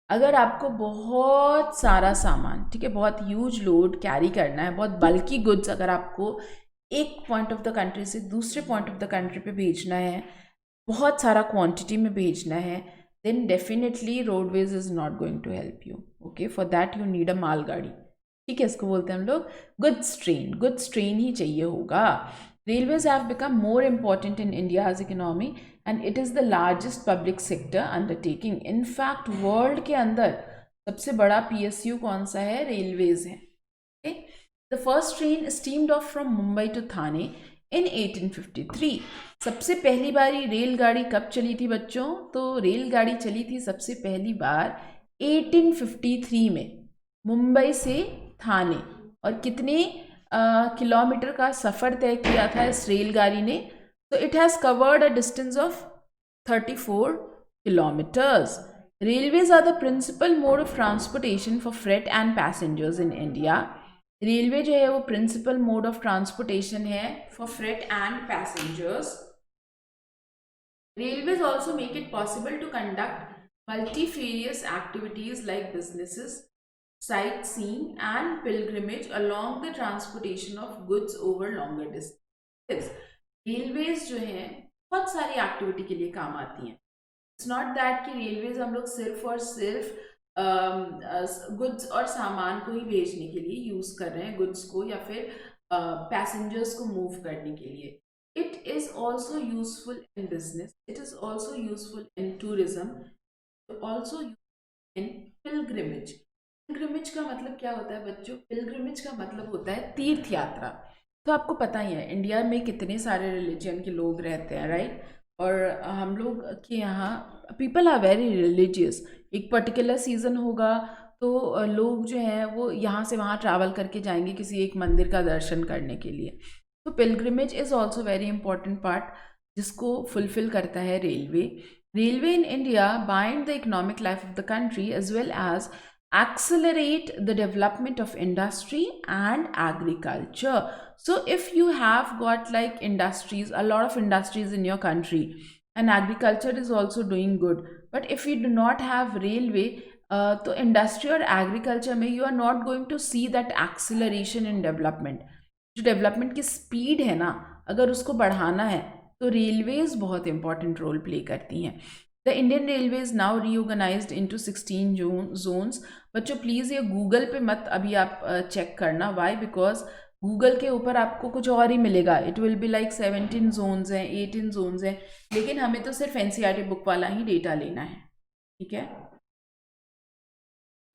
अगर आपको बहुत सारा सामान, ठीक है, बहुत ह्यूज लोड कैरी करना है, बहुत बल्की गुड्स अगर आपको एक पॉइंट ऑफ द कंट्री से दूसरे पॉइंट ऑफ द कंट्री पे भेजना है, बहुत सारा क्वांटिटी में भेजना है, then definitely roadways is not going to help you, okay। for that you need a मालगाड़ी, ठीक है, इसको बोलते हैं हम लोग गुड्स ट्रेन ही चाहिए होगा। Railways have become more important in India's economy and it is the largest public sector undertaking। in fact world के अंदर सबसे बड़ा PSU कौन सा है? रेलवेज है, okay? The first train steamed off from Mumbai to Thane in 1853। सबसे पहली बारी रेलगाड़ी कब चली थी बच्चों? तो रेलगाड़ी चली थी सबसे पहली बार 1853 में मुंबई से थाने। और कितने किलोमीटर का सफ़र तय किया था इस रेलगाड़ी ने? तो it has covered a distance of 34 kilometres. Railways are the principal mode of transportation for freight and passengers in India. Railway जो है वो प्रिंसिपल मोड ऑफ ट्रांसपोर्टेशन है for freight and passengers. Railways also make it possible to conduct multifarious activities like businesses, sightseeing and pilgrimage along the transportation of goods over longer distances। Railways जो हैं बहुत सारी activity के लिए काम आती हैं। इट्स नॉट दैट कि रेलवेज हम लोग सिर्फ और सिर्फ गुड्स और सामान को ही भेजने के लिए यूज़ कर रहे हैं, गुड्स को या फिर पैसेंजर्स को मूव करने के लिए। It is also useful in business, it is also useful in tourism, also in pilgrimage. Pilgrimage का मतलब क्या होता है बच्चों? पिलग्रिमेज का मतलब होता है तीर्थ यात्रा। तो आपको पता ही है इंडिया में कितने सारे रिलीजन के लोग रहते हैं, राइट। और हम लोग के यहाँ पीपल आर वेरी रिलीजियस। एक पर्टिकुलर सीज़न होगा तो लोग जो हैं वो यहाँ से वहाँ ट्रैवल करके जाएंगे किसी एक मंदिर का दर्शन करने के लिए। तो pilgrimage is also very important part जिसको फुलफिल करता है railway. Railway in India bind the economic life of the country as well as accelerate the development of industry and agriculture. So if you have got like industries, a lot of industries in your country, and agriculture is also doing good, but if you do not have railway, तो industry और agriculture में you are not going to see that acceleration in development। जो development की speed है ना, अगर उसको बढ़ाना है तो रेलवेज बहुत इंपॉर्टेंट रोल प्ले करती हैं। The Indian railways now reorganised into 16 zones. बच्चों प्लीज़ ये गूगल पे मत अभी आप चेक करना, वाई? बिकॉज गूगल के ऊपर आपको कुछ और ही मिलेगा, it will be like 17 zones हैं, 18 जोन्स हैं, लेकिन हमें तो सिर्फ एनसीईआरटी बुक वाला ही डेटा लेना है, ठीक है।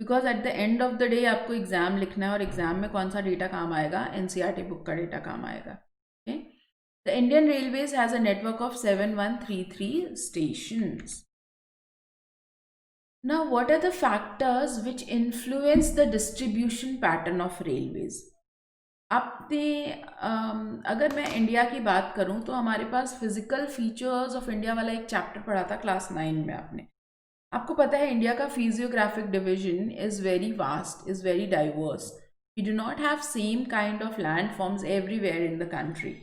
Because at the end of the day आपको एग्जाम लिखना है और एग्जाम में कौन सा डेटा काम आएगा, एनसीईआरटी बुक का डेटा काम आएगा, okay. The Indian railways has a network of 7133 stations. Now, what are the factors which influence the distribution pattern of railways? आपने अगर मैं इंडिया की बात करूं तो हमारे पास फिजिकल फीचर्स ऑफ इंडिया वाला एक चैप्टर पढ़ा था क्लास 9 में आपने। आपको पता है इंडिया का physiographic division is very vast, is very diverse. We do not have same kind of land forms everywhere in the country.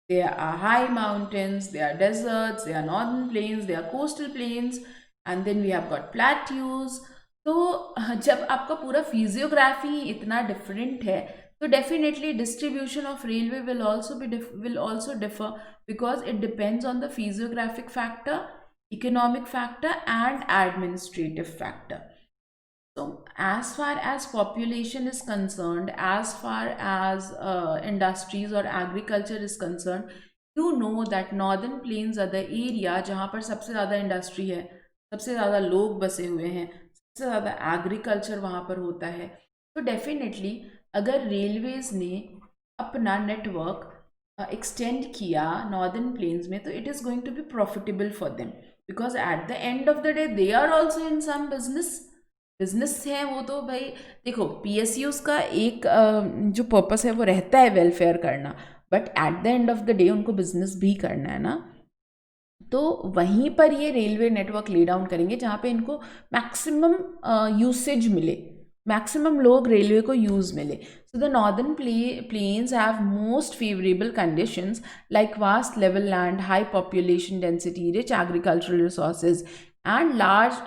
There are high mountains, there are deserts, there are northern plains, there are coastal plains, and then we have got plateaus. तो जब आपका पूरा physiography इतना different है तो definitely distribution of railway will also differ because it depends on the physiographic factor, economic factor, and administrative factor. So as far as population is concerned, as far as industries or agriculture is concerned, you know that northern plains are the area जहाँ पर सबसे ज़्यादा industry है, सबसे ज़्यादा लोग बसे हुए हैं, सबसे ज़्यादा एग्रीकल्चर वहाँ पर होता है. तो डेफिनेटली अगर रेलवेज ने अपना नेटवर्क एक्सटेंड किया नॉर्दर्न प्लेन्स में तो it is going to be profitable for them because at the end of the day they are also in some business है वो. तो भाई देखो पीएसयूज का एक जो पर्पस है वो रहता है वेलफेयर करना, but at the end of the day उनको बिजनेस भी करना है ना. तो वहीं पर ये रेलवे नेटवर्क ले डाउन करेंगे जहाँ पे इनको मैक्सिमम यूसेज मिले, मैक्सिमम लोग रेलवे को यूज़ मिले. So the northern plains have most favorable conditions like vast level land, high population density, rich agricultural resources and large.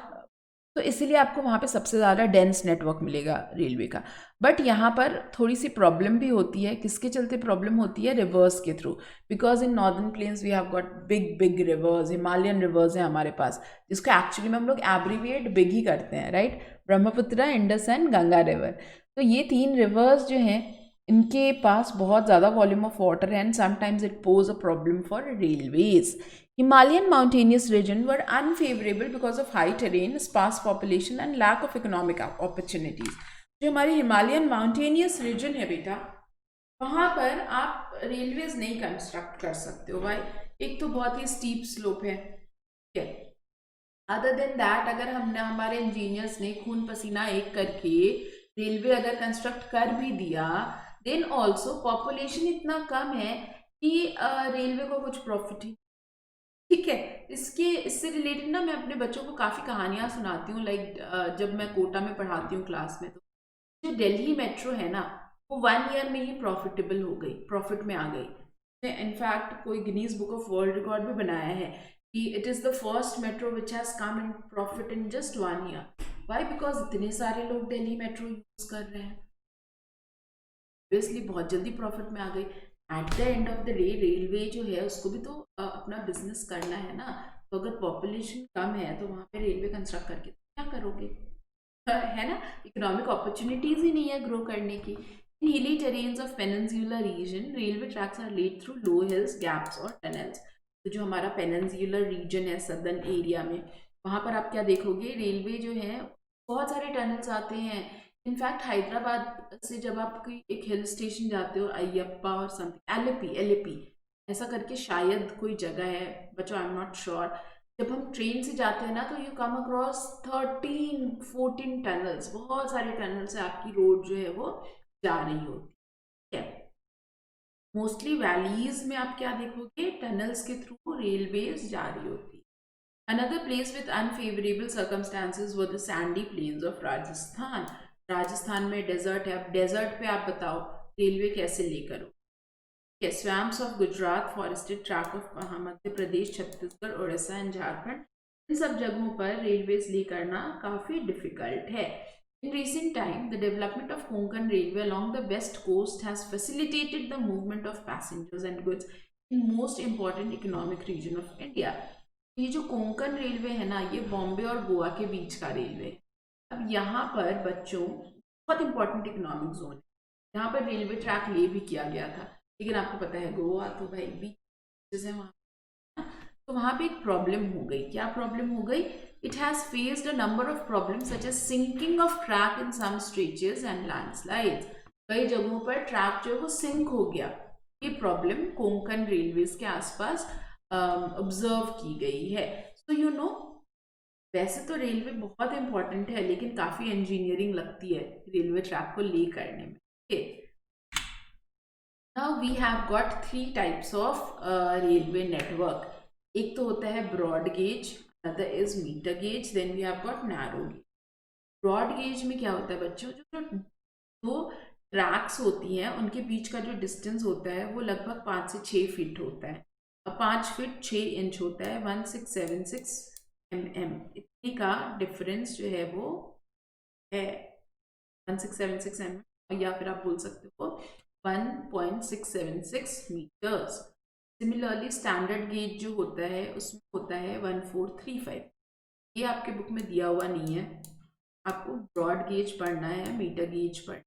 तो इसीलिए आपको वहाँ पे सबसे ज़्यादा डेंस नेटवर्क मिलेगा रेलवे का. बट यहाँ पर थोड़ी सी प्रॉब्लम भी होती है. किसके चलते प्रॉब्लम होती है? रिवर्स के थ्रू. Because in northern plains we have got big big rivers, Himalayan rivers हैं हमारे पास, जिसको एक्चुअली में हम लोग एब्रीविएट बिग ही करते हैं, right. Brahmaputra, Indus and Ganga river. तो ये 3 रिवर्स जो हैं इनके पास बहुत ज़्यादा वॉल्यूम ऑफ वाटर है and sometimes it pose a problem for railways. Himalayan mountainous region were unfavorable because of high terrain, sparse population and lack of economic opportunities. जो हमारी हिमालयन माउंटेनियस रीजन है बेटा, वहाँ पर आप रेलवेज नहीं construct कर सकते हो भाई. एक तो बहुत ही स्टीप स्लोप है, ठीक है. अदर देन दैट अगर हमने हमारे इंजीनियर्स ने खून पसीना एक करके रेलवे अगर कंस्ट्रक्ट कर भी दिया, देन ऑल्सो पॉपुलेशन इतना कम है कि रेलवे को कुछ प्रॉफिट ही, ठीक है. इससे रिलेटेड ना मैं अपने बच्चों को काफ़ी कहानियाँ सुनाती हूँ. लाइक जब मैं कोटा में पढ़ाती हूँ क्लास में, तो जो दिल्ली मेट्रो है ना वो 1 ईयर में ही प्रॉफिटेबल हो गई, प्रॉफिट में आ गई. इनफैक्ट कोई Guinness book of world record भी बनाया है कि it is the first metro which has come in profit in just 1 year. Why? Because इतने सारे लोग दिल्ली मेट्रो यूज़ कर रहे हैं, ऑब्वियसली बहुत जल्दी प्रॉफिट में आ गई. Eight the end of the day railway जो है उसको भी तो अपना बिजनेस करना है ना. तो अगर पॉपुलेशन कम है तो वहाँ पे रेलवे कंस्ट्रक्ट करके क्या करोगे, है ना. इकोनॉमिक अपॉर्चुनिटीज ही नहीं है ग्रो करने की. In hilly terrains of peninsular region railway tracks are laid through low hills, gaps और टनल्स. तो जो हमारा पेनिनसुलर रीजन है सदर्न एरिया में, वहाँ पर आप क्या देखोगे, रेलवे जो है बहुत सारे टनल्स आते हैं. इनफैक्ट हैदराबाद से जब आप कोई एक हिल स्टेशन जाते हो, अयप्पा और समथिंग, एलेपी ऐसा करके शायद कोई जगह है बच्चों, आई एम नॉट श्योर. जब हम ट्रेन से जाते हैं ना तो यू कम अक्रॉस 13-14 टनल्स, बहुत सारे टनल से आपकी रोड जो है वो जा रही होती है. मोस्टली वैलीज में आप क्या देखोगे, टनल्स के थ्रू रेलवेज जा रही होती. Another place with unfavorable circumstances were the sandy plains of Rajasthan. Rajasthan में डेजर्ट है. अब डेजर्ट पे आप बताओ रेलवे कैसे लेकर हो. Swamps of Gujarat, forested track of Madhya Pradesh, Chhattisgarh, Orissa and Jharkhand, इन सब जगहों पर रेलवेज ले करना काफ़ी डिफिकल्ट है. In recent time, the development of Konkan Railway along the west coast has facilitated the movement of passengers and goods in most important economic region of India. ये जो कोंकण रेलवे है ना, ये बॉम्बे और गोवा के बीच का रेलवे. अब यहाँ पर बच्चों बहुत इंपॉर्टेंट इकोनॉमिक जोन है. यहाँ पर रेलवे ट्रैक ले भी किया गया था, लेकिन आपको पता है गोवा तो भाई बीचेस है वहाँ, तो वहाँ पे एक प्रॉब्लम हो गई। क्या प्रॉब्लम हो गई? It has faced a number of problems such as sinking of track in some stretches and landslides. कई जगहों पर ट्रैक जो है वो सिंक हो गया। ये प्रॉब्लम कोंकण रेलवेज के आसपास ऑब्जर्व की गई है। सो यू नो, वैसे तो रेलवे बहुत इंपॉर्टेंट है, लेकिन काफ़ी इंजीनियरिंग लगती है रेलवे ट्रैक को ले करने में। Okay, now we have got 3 types of railway network. एक तो होता है broad gauge, other is metre gauge, then we have got narrow gauge. Broad gauge में क्या होता है बच्चों, जो दो ट्रैक्स होती हैं उनके बीच का जो डिस्टेंस होता है वो लगभग 5 से 6 फीट होता है। अब 5 फीट 6 इंच होता है, 1676 mm, इतनी का डिफरेंस जो है वो है 1676 mm, या फिर आप बोल सकते हो 1.676 मीटर्स। सिमिलरली स्टैंडर्ड गेज जो होता है उसमें होता है 1435। ये आपके बुक में दिया हुआ नहीं है, आपको ब्रॉड गेज पढ़ना है, मीटर गेज पढ़ना।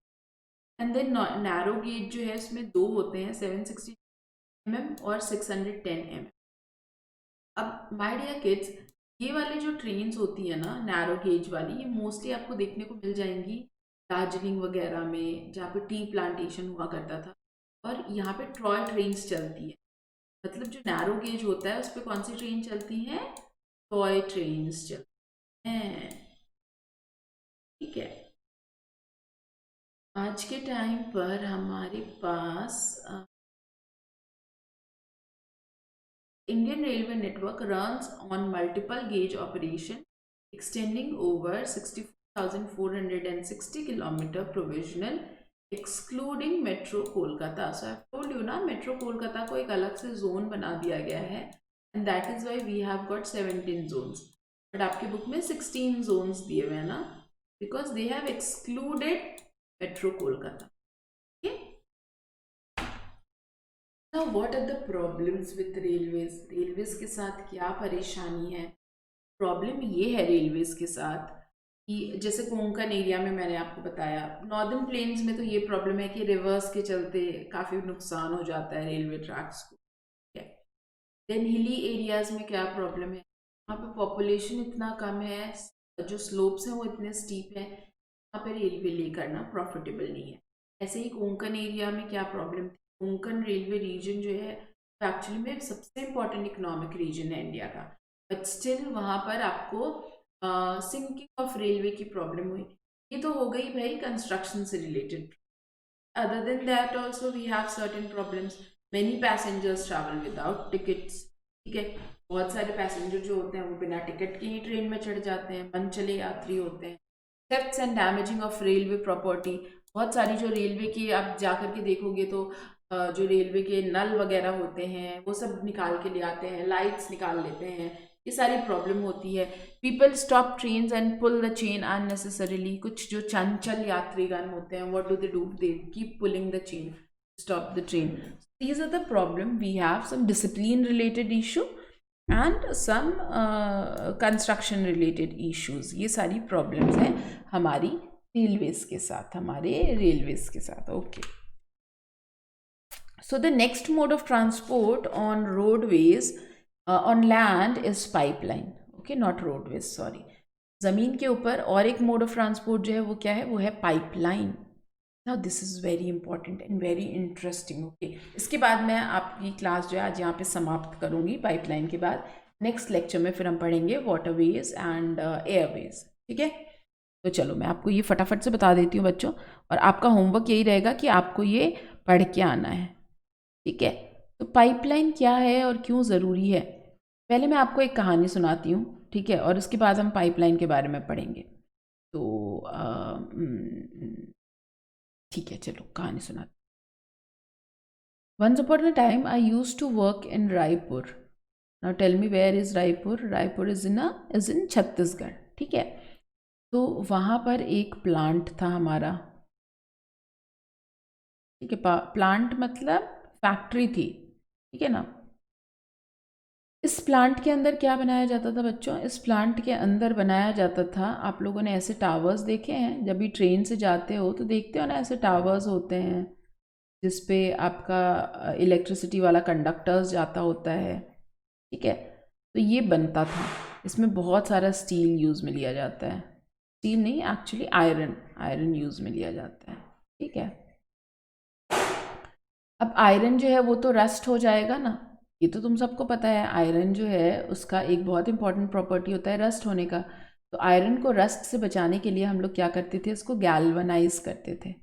एंड देन नैरो गेज जो है उसमें दो होते हैं, 760 mm और 610 mm। अब माय डियर किड्स, ये वाले जो ट्रेन्स होती है ना नैरो गेज वाली, ये मोस्टली आपको देखने को मिल जाएंगी दार्जिलिंग वगैरह में, जहाँ पे टी प्लांटेशन हुआ करता था, और यहाँ पे टॉय ट्रेन्स चलती है। मतलब जो नैरो गेज होता है उस पर कौन सी ट्रेन चलती है? टॉय ट्रेन्स चलती हैं। ठीक है, आज के टाइम पर हमारे पास Indian Railway network runs on multiple gauge operation extending over 64,460 kilometer provisional excluding Metro Kolkata. So I have told you ना, Metro Kolkata को एक अलग से zone बना दिया गया है, and that is why we have got 17 zones. But आपके बुक में 16 zones दिए हुए हैं ना, because they have excluded Metro Kolkata. Okay. Now what are the problems with railways? Railways के साथ क्या परेशानी है? प्रॉब्लम ये है रेलवेज के साथ कि जैसे कोंकण एरिया में मैंने आपको बताया, नॉर्दर्न प्लेन्स में तो ये प्रॉब्लम है कि रिवर्स के चलते काफ़ी नुकसान हो जाता है रेलवे ट्रैक्स को। देन हिली एरियाज में क्या प्रॉब्लम है? वहाँ पे पॉपुलेशन इतना कम है, जो स्लोप्स हैं वो इतने स्टीप हैं, वहाँ पे रेलवे ले करना प्रॉफिटेबल नहीं है। ऐसे ही कोंकण एरिया में क्या प्रॉब्लम थी? कोंकण रेलवे रीजन जो है एक्चुअली में सबसे इम्पॉर्टेंट इकोनॉमिक रीजन है इंडिया का, बट स्टिल वहाँ पर आपको सिंकिंग ऑफ रेलवे की प्रॉब्लम हुई। ये तो हो गई भाई कंस्ट्रक्शन से related. Other than that also we have certain problems. Many passengers travel without tickets. ठीक है, बहुत सारे पैसेंजर जो होते हैं वो बिना टिकट के ही ट्रेन में चढ़ जाते हैं, मन चले यात्री होते हैं। Thefts and damaging of railway property, बहुत सारी जो रेलवे की आप जा कर के देखोगे तो जो रेलवे के नल वगैरह होते हैं वो सब निकाल के ले आते हैं, लाइट्स निकाल लेते हैं, ये सारी प्रॉब्लम होती है। People stop trains and pull the chain unnecessarily. कुछ जो चंचल यात्रीगण होते हैं, what do they keep pulling the chain, stop the train. These are the problem. We have some discipline related issue and some construction related issues. ये सारी problems हैं हमारी रेलवेज के साथ, हमारे रेलवेज के साथ। Okay, so the next mode of transport on roadways on land is pipeline. Okay, not roadways, sorry, ज़मीन के ऊपर और एक मोड ऑफ ट्रांसपोर्ट जो है वो क्या है? वो है pipeline. Now this is very important and very interesting. Okay, इसके बाद मैं आपकी क्लास जो है आज यहाँ पे समाप्त करूँगी। पाइपलाइन के बाद नेक्स्ट लेक्चर में फिर हम पढ़ेंगे वाटरवेज एंड एयरवेज। ठीक है, तो चलो मैं आपको ये फटाफट से बता देती हूँ बच्चों, और आपका होमवर्क यही रहेगा कि आपको ये पढ़ के आना है। ठीक है, तो पाइपलाइन क्या है और क्यों ज़रूरी है? पहले मैं आपको एक कहानी सुनाती हूँ, ठीक है, और उसके बाद हम पाइपलाइन के बारे में पढ़ेंगे। तो ठीक है, चलो कहानी सुनाती। Once upon a time, I used to work in Raipur. Now tell me, where is Raipur? Raipur is in Chhattisgarh. ठीक है, तो वहाँ पर एक प्लांट था हमारा। ठीक है, प्लांट मतलब फैक्ट्री थी। ठीक है ना, इस प्लांट के अंदर क्या बनाया जाता था बच्चों? इस प्लांट के अंदर बनाया जाता था, आप लोगों ने ऐसे टावर्स देखे हैं? जब भी ट्रेन से जाते हो तो देखते हो ना, ऐसे टावर्स होते हैं जिस पे आपका इलेक्ट्रिसिटी वाला कंडक्टर्स जाता होता है, ठीक है? तो ये बनता था, इसमें बहुत सारा स्टील यूज़ में लिया जाता है, स्टील नहीं एक्चुअली आयरन यूज़ में लिया जाता है, ठीक है? अब आयरन जो है वो तो रस्ट हो जाएगा ना, ये तो तुम सबको पता है। आयरन जो है उसका एक बहुत इंपॉर्टेंट प्रॉपर्टी होता है रस्ट होने का। तो आयरन को रस्ट से बचाने के लिए हम लोग क्या करते थे, इसको गैल्वनाइज करते थे।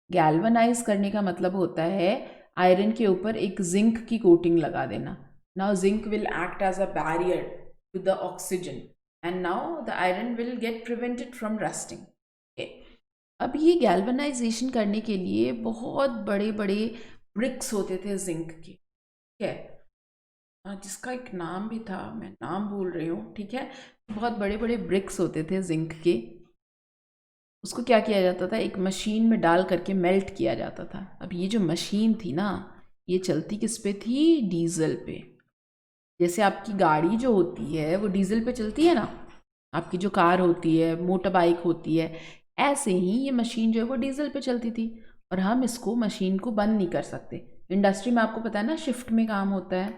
गैल्वनाइज करने का मतलब होता है आयरन के ऊपर एक जिंक की कोटिंग लगा देना। Now zinc will act as a barrier to the oxygen and now the iron will get prevented from rusting. अब ये गैल्वनाइजेशन करने के लिए बहुत बड़े बड़े ब्रिक्स होते थे जिंक के, ठीक है, जिसका एक नाम भी था, मैं नाम भूल रही हूँ, ठीक है। बहुत बड़े बड़े ब्रिक्स होते थे जिंक के, उसको क्या किया जाता था, एक मशीन में डाल करके मेल्ट किया जाता था। अब ये जो मशीन थी ना, ये चलती किस पे थी? डीजल पे। जैसे आपकी गाड़ी जो होती है वो डीजल पे चलती है ना, आपकी जो कार होती है, मोटर बाइक होती है, ऐसे ही ये मशीन जो है वो डीजल पे चलती थी। और हम इसको मशीन को बंद नहीं कर सकते। इंडस्ट्री में आपको पता है ना, शिफ्ट में काम होता है।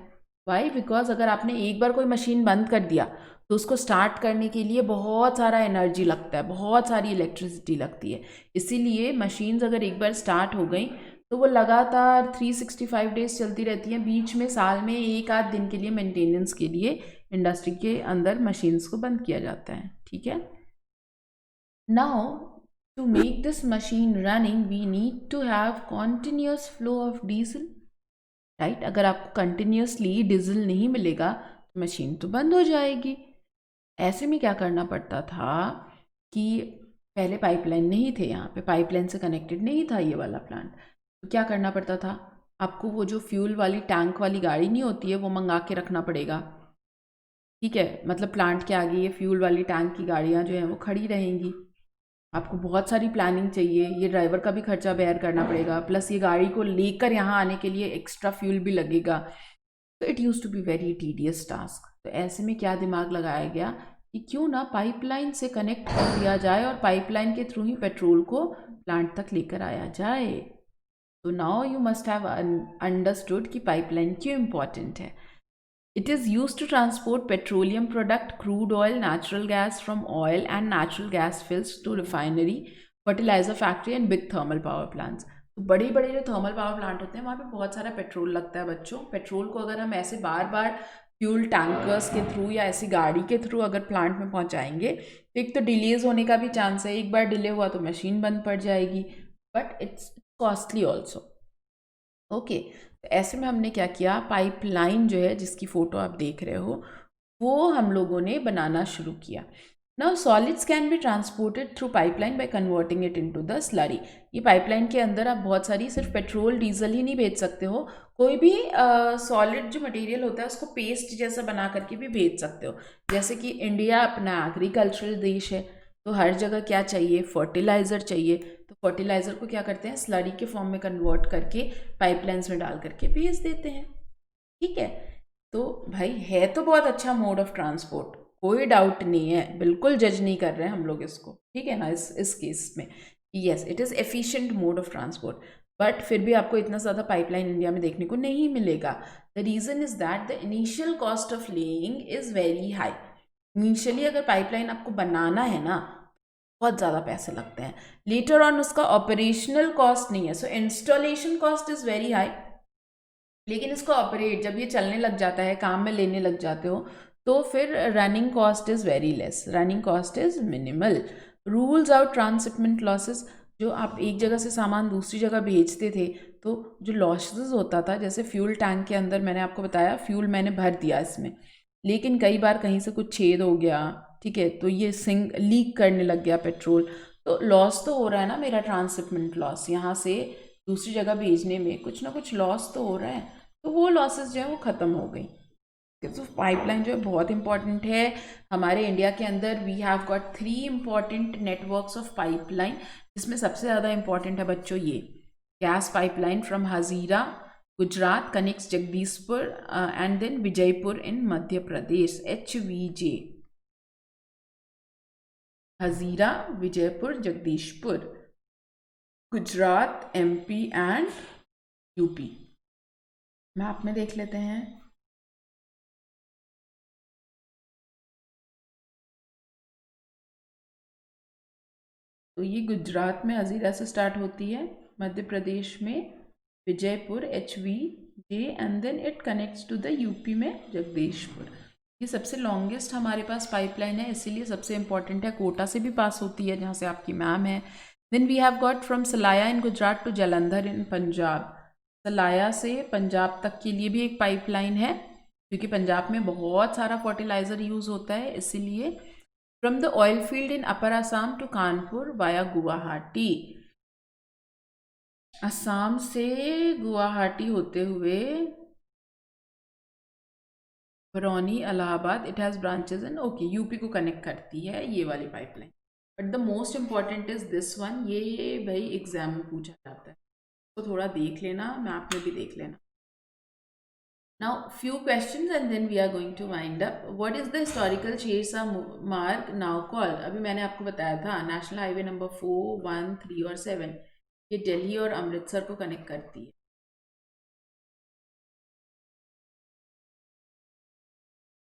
वाई? बिकॉज अगर आपने एक बार कोई मशीन बंद कर दिया तो उसको स्टार्ट करने के लिए बहुत सारा एनर्जी लगता है, बहुत सारी इलेक्ट्रिसिटी लगती है। इसीलिए मशीन्स अगर एक बार स्टार्ट हो गई तो वो लगातार 365 डेज चलती रहती हैं। बीच में साल में एक आध दिन के लिए मेंटेनेंस के लिए इंडस्ट्री के अंदर मशीन्स को बंद किया जाता है, ठीक है। Now to make this machine running we need to have continuous flow of diesel, right? अगर आपको कंटिन्यूसली डीजल नहीं मिलेगा तो मशीन तो बंद हो जाएगी। ऐसे में क्या करना पड़ता था कि पहले पाइपलाइन नहीं थे, यहाँ पे पाइपलाइन से कनेक्टेड नहीं था ये वाला प्लांट। तो क्या करना पड़ता था, आपको वो जो फ्यूल वाली टैंक वाली गाड़ी नहीं होती है वो मंगा के रखना पड़ेगा, ठीक है। मतलब प्लांट के आगे ये फ्यूल वाली टैंक की गाड़ियाँ जो हैं वो खड़ी रहेंगी। आपको बहुत सारी प्लानिंग चाहिए, ये ड्राइवर का भी खर्चा बेयर करना पड़ेगा, प्लस ये गाड़ी को लेकर यहाँ आने के लिए एक्स्ट्रा फ्यूल भी लगेगा। तो it use to be very tedious task. तो ऐसे में क्या दिमाग लगाया गया कि क्यों ना पाइपलाइन से कनेक्ट कर दिया जाए और पाइपलाइन के थ्रू ही पेट्रोल को प्लांट तक लेकर आया जाए। तो now you must have understood कि पाइपलाइन क्यों इम्पॉर्टेंट है। It is used to transport petroleum product, crude oil, natural gas from oil and natural gas fields to refinery, fertilizer factory and big thermal power plants. तो बड़े बड़े जो thermal power plant होते हैं वहाँ पे बहुत सारा पेट्रोल लगता है बच्चों। पेट्रोल को अगर हम ऐसे बार बार फ्यूल टैंकर्स के थ्रू या ऐसी गाड़ी के थ्रू अगर प्लांट में पहुँचाएंगे तो एक तो डिलेज होने का भी चांस है, एक बार डिले हुआ तो मशीन बंद पड़ जाएगी, but it's costly also, okay. तो ऐसे में हमने क्या किया, पाइपलाइन जो है जिसकी फ़ोटो आप देख रहे हो वो हम लोगों ने बनाना शुरू किया। Now solids can be transported through pipeline by converting it into the slurry. ये पाइपलाइन के अंदर आप बहुत सारी सिर्फ पेट्रोल डीजल ही नहीं भेज सकते हो, कोई भी सॉलिड जो मटेरियल होता है उसको पेस्ट जैसा बना करके भी भेज सकते हो। जैसे कि इंडिया अपना एग्रीकल्चरल देश है, तो हर जगह क्या चाहिए, फर्टिलाइज़र चाहिए। तो फर्टिलाइज़र को क्या करते हैं, स्लरी के फॉर्म में कन्वर्ट करके पाइपलाइंस में डाल करके भेज देते हैं, ठीक है। तो भाई है तो बहुत अच्छा मोड ऑफ ट्रांसपोर्ट, कोई डाउट नहीं है, बिल्कुल जज नहीं कर रहे हैं हम लोग इसको, ठीक है ना, इस केस में yes it is efficient mode of transport. But फिर भी आपको इतना ज़्यादा पाइपलाइन इंडिया में देखने को नहीं मिलेगा। The reason is that the initial cost of laying is very high. Initially अगर पाइपलाइन आपको बनाना है ना बहुत ज़्यादा पैसे लगते हैं, लेटर ऑन उसका ऑपरेशनल कॉस्ट नहीं है, so installation cost is very high. लेकिन इसको ऑपरेट जब ये चलने लग जाता है, काम में लेने लग जाते हो, तो फिर running cost is very less, running cost is minimal. Rules out transshipment losses, जो आप एक जगह से सामान दूसरी जगह भेजते थे तो जो लॉसेस होता था, जैसे फ्यूल टैंक के अंदर मैंने आपको बताया फ्यूल मैंने भर दिया इसमें, लेकिन कई बार कहीं से कुछ छेद हो गया, ठीक है, तो ये सिंक लीक करने लग गया पेट्रोल, तो लॉस तो हो रहा है ना मेरा, ट्रांसशिपमेंट लॉस, यहाँ से दूसरी जगह भेजने में कुछ ना कुछ लॉस तो हो रहा है। तो वो लॉसेस जो है वो ख़त्म हो गई। तो पाइपलाइन जो है बहुत इंपॉर्टेंट है हमारे इंडिया के अंदर। We have got 3 important networks of pipeline, जिसमें सबसे ज़्यादा इंपॉर्टेंट है बच्चों ये gas pipeline from Hazira Gujarat connects Jagdishpur and then Vijaypur in Madhya Pradesh, HVJ। Hazira, Vijaypur, Jagdishpur, Gujarat, MP and UP। Map में देख लेते हैं। तो ये गुजरात में हजीरा से स्टार्ट होती है, मध्य प्रदेश में Vijaypur, HVJ and then it connects to the UP में जगदीशपुर। ये सबसे लॉन्गेस्ट हमारे पास पाइपलाइन है, इसीलिए सबसे इंपॉर्टेंट है। कोटा से भी पास होती है, जहाँ से आपकी मैम है। Then we have got from Salaya in Gujarat to Jalandhar in Punjab. Salaya से पंजाब तक के लिए भी एक पाइपलाइन है, क्योंकि पंजाब में बहुत सारा फर्टिलाइज़र यूज़ होता है, इसीलिए। From the oil field in upper Assam to Kanpur via Guwahati. Assam से गुवाहाटी होते हुए Barauni, Allahabad, it has branches in, okay, UP को कनेक्ट करती है ये वाली pipeline. But the most important is this one, ये भाई एग्जाम में पूछा जाता है, तो थोड़ा देख लेना, मैप में भी देख लेना। Now few questions and then we are going to wind up. What is the historical Shershah mark now called? अभी मैंने आपको बताया था, नेशनल हाईवे नंबर 4, 1, 3 और 7 ये दिल्ली और अमृतसर को कनेक्ट करती है।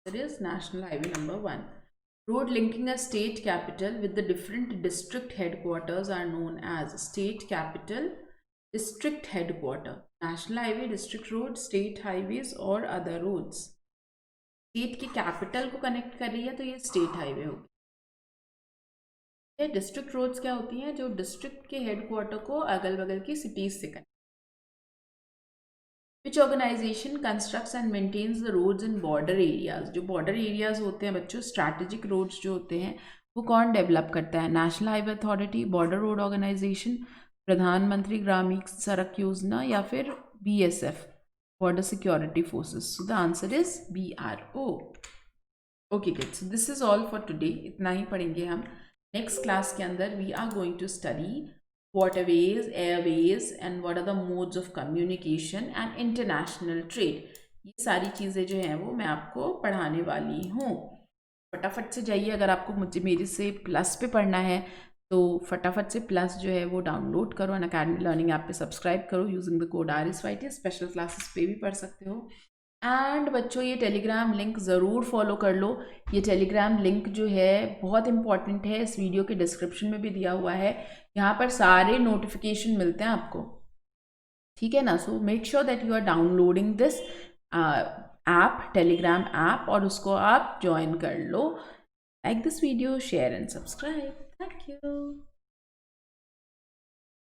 That is National Highway number 1. Road linking a state capital with the different district headquarters are known as state capital, district headquarter, national highway, district road, state highways और other roads। State की capital को connect कर रही है तो ये state highway होगी। District roads क्या होती हैं? जो डिस्ट्रिक्ट के हेडक्वार्टर को अगल बगल की सिटीज से connect. Which organisation constructs and maintains the roads in border areas? जो बॉर्डर एरियाज होते हैं बच्चों, स्ट्रैटेजिक रोड्स जो होते हैं, वो कौन डेवलप करता है? National highway authority, border road organisation, Pradhanmantri Gramin Sadak Yojana, या फिर BSF, border security forces. So the answer is BRO। Okay kids, so this is all for today. इतना ही पढ़ेंगे हम। नेक्स्ट क्लास के अंदर we are going to study waterways, airways and what are the modes of communication and international trade। ये सारी चीज़ें जो हैं वो मैं आपको पढ़ाने वाली हूँ। फटाफट से जाइए, अगर आपको मुझे मेरे से प्लस पे पढ़ना है तो फटाफट से प्लस जो है वो डाउनलोड करो, अनअकैडमी लर्निंग ऐप पे सब्सक्राइब करो using the code RSYT। Special classes पे भी पढ़ सकते हो। एंड बच्चों ये टेलीग्राम लिंक ज़रूर फॉलो कर लो। ये टेलीग्राम लिंक जो है बहुत इंपॉर्टेंट है, इस वीडियो के डिस्क्रिप्शन में भी दिया हुआ है। यहाँ पर सारे नोटिफिकेशन मिलते हैं आपको, ठीक है ना? So make sure that you are downloading this app, Telegram app, और उसको आप ज्वाइन कर लो। Like this video, share and subscribe. Thank you.